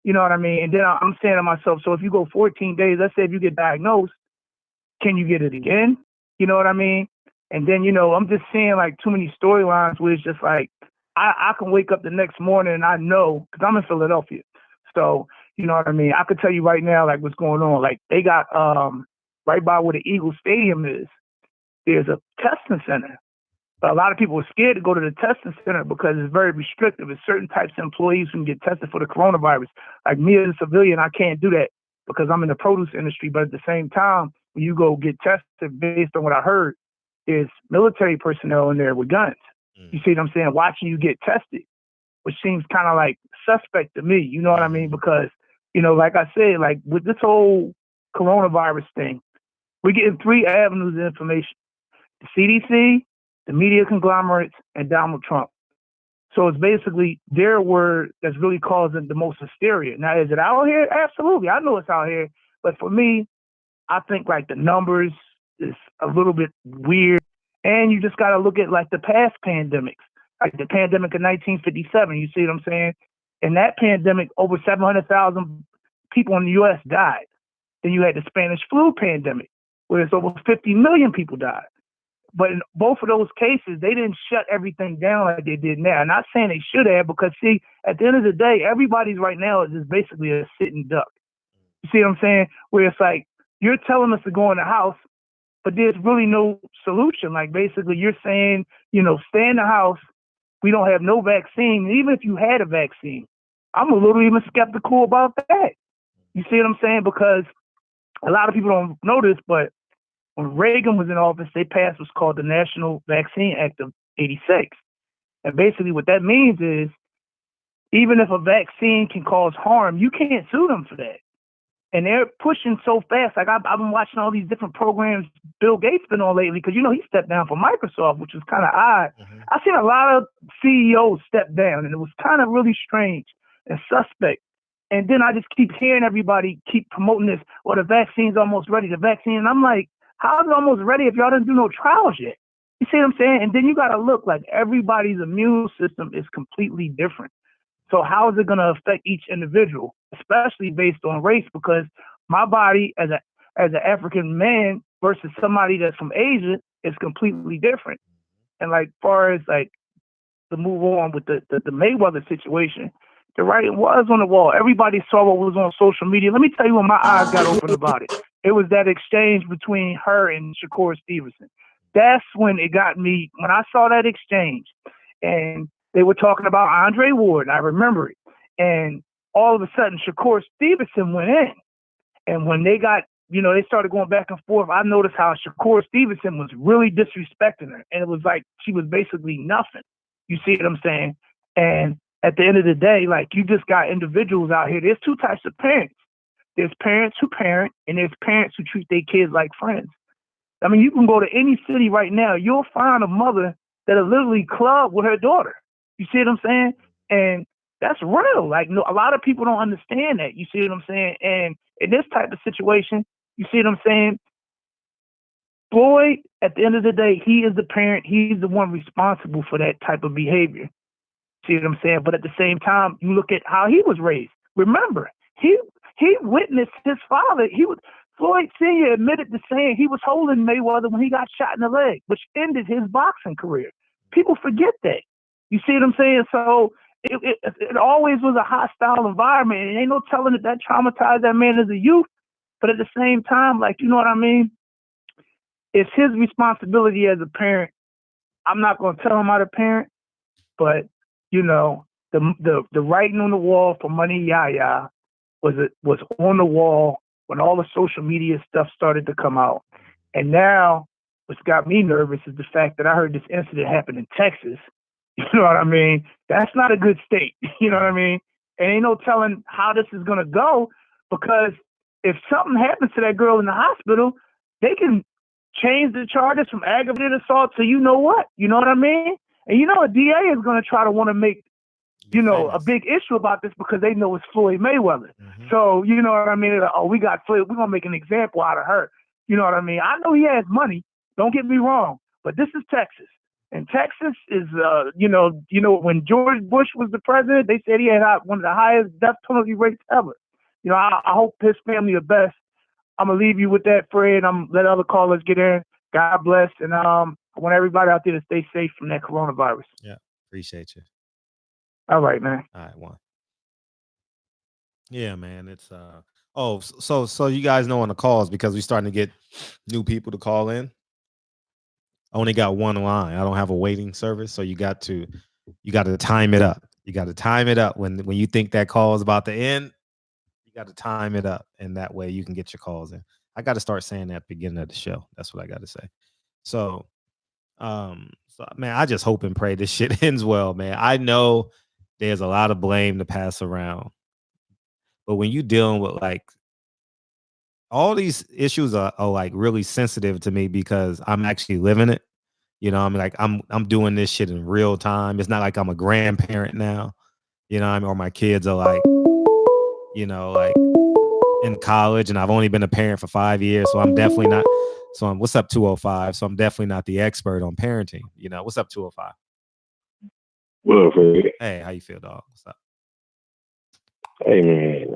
You know what I mean? And then I'm saying to myself, so if you go 14 days, let's say if you get diagnosed, can you get it again? You know what I mean? And then, I'm just seeing like too many storylines where it's just like, I can wake up the next morning and I know, because I'm in Philadelphia. So, you know what I mean? I could tell you right now, like, what's going on. Like, they got, right by where the Eagles Stadium is, there's a testing center. But a lot of people are scared to go to the testing center because it's very restrictive. It's certain types of employees who can get tested for the coronavirus. Like me as a civilian, I can't do that because I'm in the produce industry. But at the same time, when you go get tested, based on what I heard, there's military personnel in there with guns. You see what I'm saying? Watching you get tested, which seems kind of like suspect to me. You know what I mean? Because, like I said, like with this whole coronavirus thing, we're getting 3 avenues of information: the CDC, the media conglomerates, and Donald Trump. So it's basically their word that's really causing the most hysteria. Now, is it out here? Absolutely. I know it's out here. But for me, I think like the numbers is a little bit weird. And you just got to look at like the past pandemics, like the pandemic of 1957. You see what I'm saying? In that pandemic, over 700,000 people in the U.S. died. Then you had the Spanish flu pandemic, where it's over 50 million people died. But in both of those cases, they didn't shut everything down like they did now. I'm not saying they should have, because see, at the end of the day, everybody's right now is just basically a sitting duck. You see what I'm saying? Where it's like, you're telling us to go in the house, but there's really no solution. Like basically you're saying, stay in the house. We don't have no vaccine. And even if you had a vaccine, I'm a little even skeptical about that. You see what I'm saying? Because a lot of people don't know this, but when Reagan was in office, they passed what's called the National Vaccine Act of '86. And basically what that means is, even if a vaccine can cause harm, you can't sue them for that. And they're pushing so fast. Like I've been watching all these different programs Bill Gates been on lately, because he stepped down from Microsoft, which was kind of odd. I've seen a lot of CEOs step down, and it was kind of really strange and suspect. And then I just keep hearing everybody keep promoting this. Well, the vaccine's almost ready. The vaccine, and I'm like, how is it almost ready if y'all didn't do no trials yet? You see what I'm saying? And then you got to look like everybody's immune system is completely different. So how is it going to affect each individual, especially based on race? Because my body as an African man versus somebody that's from Asia is completely different. And like far as like to move on with the Mayweather situation, the writing was on the wall. Everybody saw what was on social media. Let me tell you when my eyes got open about it. It was that exchange between her and Shakur Stevenson. That's when it got me, when I saw that exchange. And they were talking about Andre Ward. I remember it. And all of a sudden, Shakur Stevenson went in. And when they got, they started going back and forth, I noticed how Shakur Stevenson was really disrespecting her. And it was like she was basically nothing. You see what I'm saying? And at the end of the day, like, you just got individuals out here. There's 2 types of parents. There's parents who parent, and there's parents who treat their kids like friends. I mean, you can go to any city right now. You'll find a mother that'll literally club with her daughter. You see what I'm saying? And that's real. Like, a lot of people don't understand that. You see what I'm saying? And in this type of situation, you see what I'm saying? Floyd, at the end of the day, he is the parent. He's the one responsible for that type of behavior. See what I'm saying? But at the same time, you look at how he was raised. Remember, he witnessed his father. Floyd Sr. admitted to saying he was holding Mayweather when he got shot in the leg, which ended his boxing career. People forget that. You see what I'm saying? So it always was a hostile environment, and ain't no telling that traumatized that man as a youth. But at the same time, like, you know what I mean? It's his responsibility as a parent. I'm not going to tell him how to parent, but, the writing on the wall for Money Yaya was on the wall when all the social media stuff started to come out. And now what's got me nervous is the fact that I heard this incident happen in Texas. You know what I mean? That's not a good state. You know what I mean? And ain't no telling how this is going to go, because if something happens to that girl in the hospital, they can change the charges from aggravated assault to you know what? You know what I mean? And a DA is going to try to want to make, a big issue about this because they know it's Floyd Mayweather. So, you know what I mean? We got Floyd. We're going to make an example out of her. You know what I mean? I know he has money, Don't get me wrong, but this is Texas. And Texas is, when George Bush was the president, they said he had one of the highest death penalty rates ever. I hope his family the best. I'm going to leave you with that, Fred. I'm let other callers get in. God bless. And I want everybody out there to stay safe from that coronavirus. Yeah, appreciate you. All right, man. All right, one. Yeah, man. It's so you guys know on the calls, because we're starting to get new people to call in. I only got one line. I don't have a waiting service, so you got to time it up. You got to time it up when you think that call is about to end. You got to time it up, and that way you can get your calls in. I got to start saying that at the beginning of the show. That's what I got to say. So man, I just hope and pray this shit ends well, man. I know there's a lot of blame to pass around, but when you dealing with like all these issues are like really sensitive to me because I'm actually living it. I'm like I'm doing this shit in real time. It's not like I'm a grandparent now, or my kids are like, like in college, and I've only been a parent for 5 years, so I'm definitely not. So what's up, 205? So I'm definitely not the expert on parenting. What's up, 205? What up, Fred? Hey, how you feel, dog? What's up? Hey, man.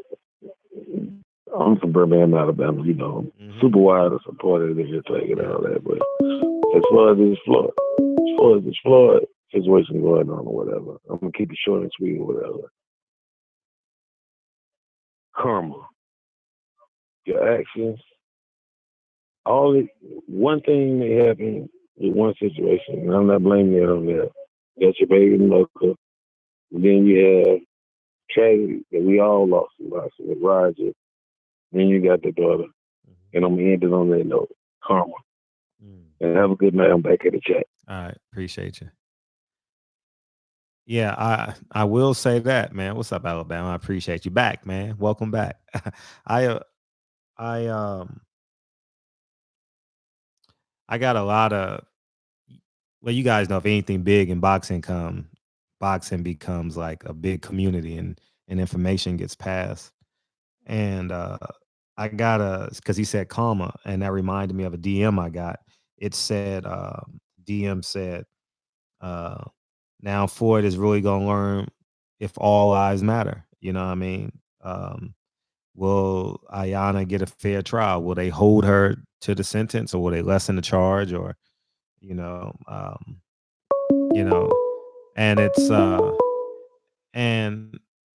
I'm from Birmingham, Alabama. Super wide and supportive of your take and all that. But as far as this Floyd situation going on or whatever, I'm gonna keep it short and sweet or whatever. Karma, your actions, one thing that happened in one situation, and I'm not blaming it on that. That's your baby mother. Then you have tragedy that we all lost with Roger. Then you got the daughter. And I'm going to end it on that note. Karma. And have a good night. I'm back at the chat. All right. Appreciate you. Yeah, I will say that, man. What's up, Alabama? I appreciate you back, man. Welcome back. I got a lot of, well, you guys know if anything big in boxing becomes like a big community and information gets passed. And I got because he said karma, and that reminded me of a DM I got. It said, DM said, now Floyd is really going to learn if all lives matter. You know what I mean? Will Ayanna get a fair trial? Will they hold her to the sentence, or will they lessen the charge, or, and it's,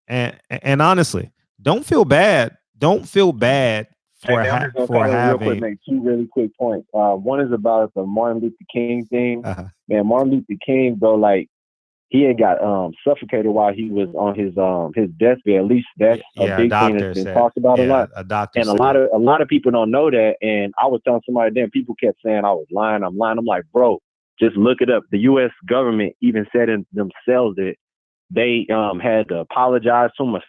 and honestly, don't feel bad. Don't feel bad for I'm just gonna real quick, make two really quick points. One is about the Martin Luther King thing. Man, Martin Luther King, bro, like he had got suffocated while he was on his deathbed. At least that's a big thing that's been talked about a lot. A doctor and a lot of people don't know that. And I was telling somebody then, people kept saying I was lying. I'm lying. I'm like, bro, just look it up. The U.S. government even said in themselves that they had to apologize to him or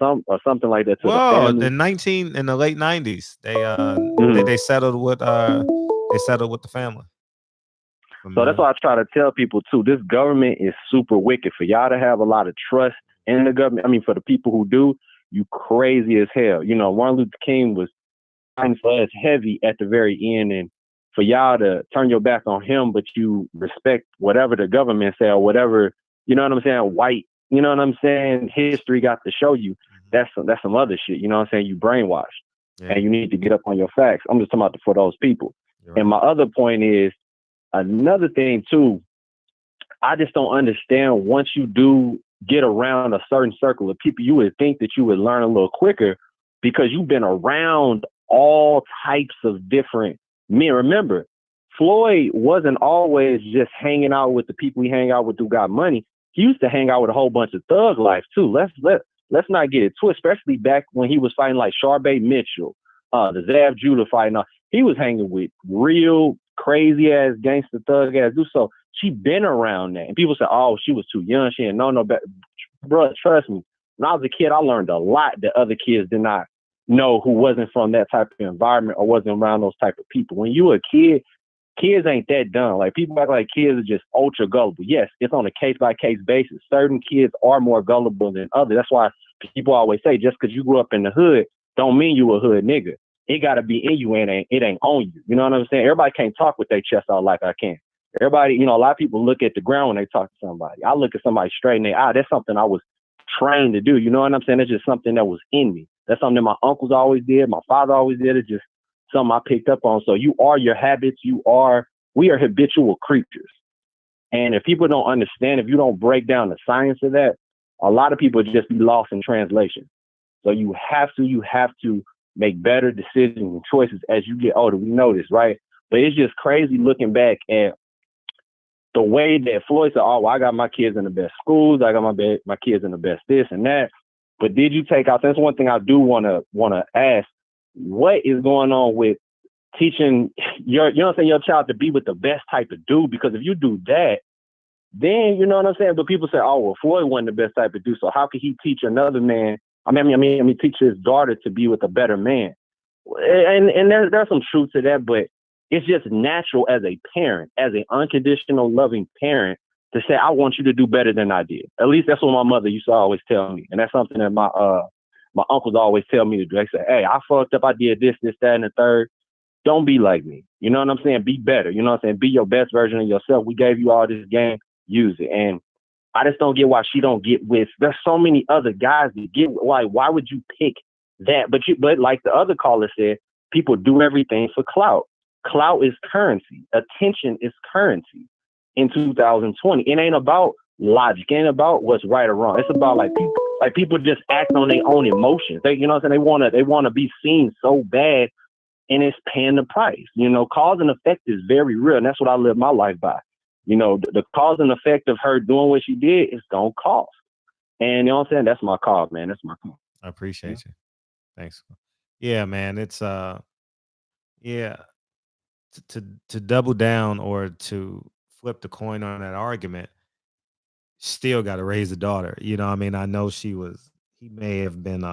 something like that to the family. In the late 90s, they settled with the family. So that's why I try to tell people too. This government is super wicked. For y'all to have a lot of trust in the government, I mean, for the people who do, you crazy as hell. Martin Luther King was fighting for us heavy at the very end, and for y'all to turn your back on him, but you respect whatever the government say or whatever, you know what I'm saying, white, you know what I'm saying, history got to show you, that's some other shit, you know what I'm saying, you brainwashed, and you need to get up on your facts. I'm just talking about for those people. Right. And my other point is, another thing too, I just don't understand, once you do get around a certain circle of people, you would think that you would learn a little quicker because you've been around all types of different men. Remember, Floyd wasn't always just hanging out with the people he hang out with who got money. He used to hang out with a whole bunch of thug life too. Let's not get it twisted, especially back when he was fighting like Sharbae Mitchell, the Zav Judah fighting. He was hanging with real crazy ass gangster thug ass dude. So she been around that. And people say, oh, she was too young. She didn't know no better. Bro, trust me. When I was a kid, I learned a lot that other kids did not know who wasn't from that type of environment or wasn't around those type of people. When you a kid, kids ain't that dumb. Like, people act like kids are just ultra gullible. Yes, it's on a case-by-case basis. Certain kids are more gullible than others. That's why people always say, just because you grew up in the hood don't mean you a hood nigga. it got to be in you and it ain't on you. You know what I'm saying? Everybody can't talk with their chest out like I can. Everybody, you know, a lot of people look at the ground when they talk to somebody. I look at somebody straight in their eye. That's something I was trained to do. You know what I'm saying? It's just something that was in me. That's something that my uncles always did. My father always did. It's just something I picked up on. So you are your habits. We are habitual creatures. And if people don't understand, if you don't break down the science of that, a lot of people just be lost in translation. So you have to make better decisions and choices as you get older. We know this, right? But it's just crazy looking back at the way that Floyd said, oh, well, I got my kids in the best schools. I got my kids in the best this and that. But did you take out, that's one thing I do want to ask, what is going on with teaching your child to be with the best type of dude? Because if you do that, then, you know what I'm saying? But people say, oh, well, Floyd wasn't the best type of dude, so how could he teach another man? Teach his daughter to be with a better man. And there's some truth to that, but it's just natural as a parent, as an unconditional loving parent, to say, I want you to do better than I did. At least that's what my mother used to always tell me. And that's something that my uncles always tell me to do. They say, hey, I fucked up. I did this, that, and the third. Don't be like me. You know what I'm saying? Be better. You know what I'm saying? Be your best version of yourself. We gave you all this game. Use it. And I just don't get why she don't get with. There's so many other guys that get. Why would you pick that? But like the other caller said, people do everything for clout. Clout is currency. Attention is currency in 2020. It ain't about logic. It ain't about what's right or wrong. It's about people just act on their own emotions. They, you know what I'm saying? They want to be seen so bad, and it's paying the price. You know, cause and effect is very real, and that's what I live my life by. You know, the cause and effect of her doing what she did is gonna cost. And you know what I'm saying? That's my cause, man. That's my call. I appreciate you. Thanks. Yeah, man. It's to double down or to flip the coin on that argument, still got to raise a daughter. You know what I mean? I know he may have been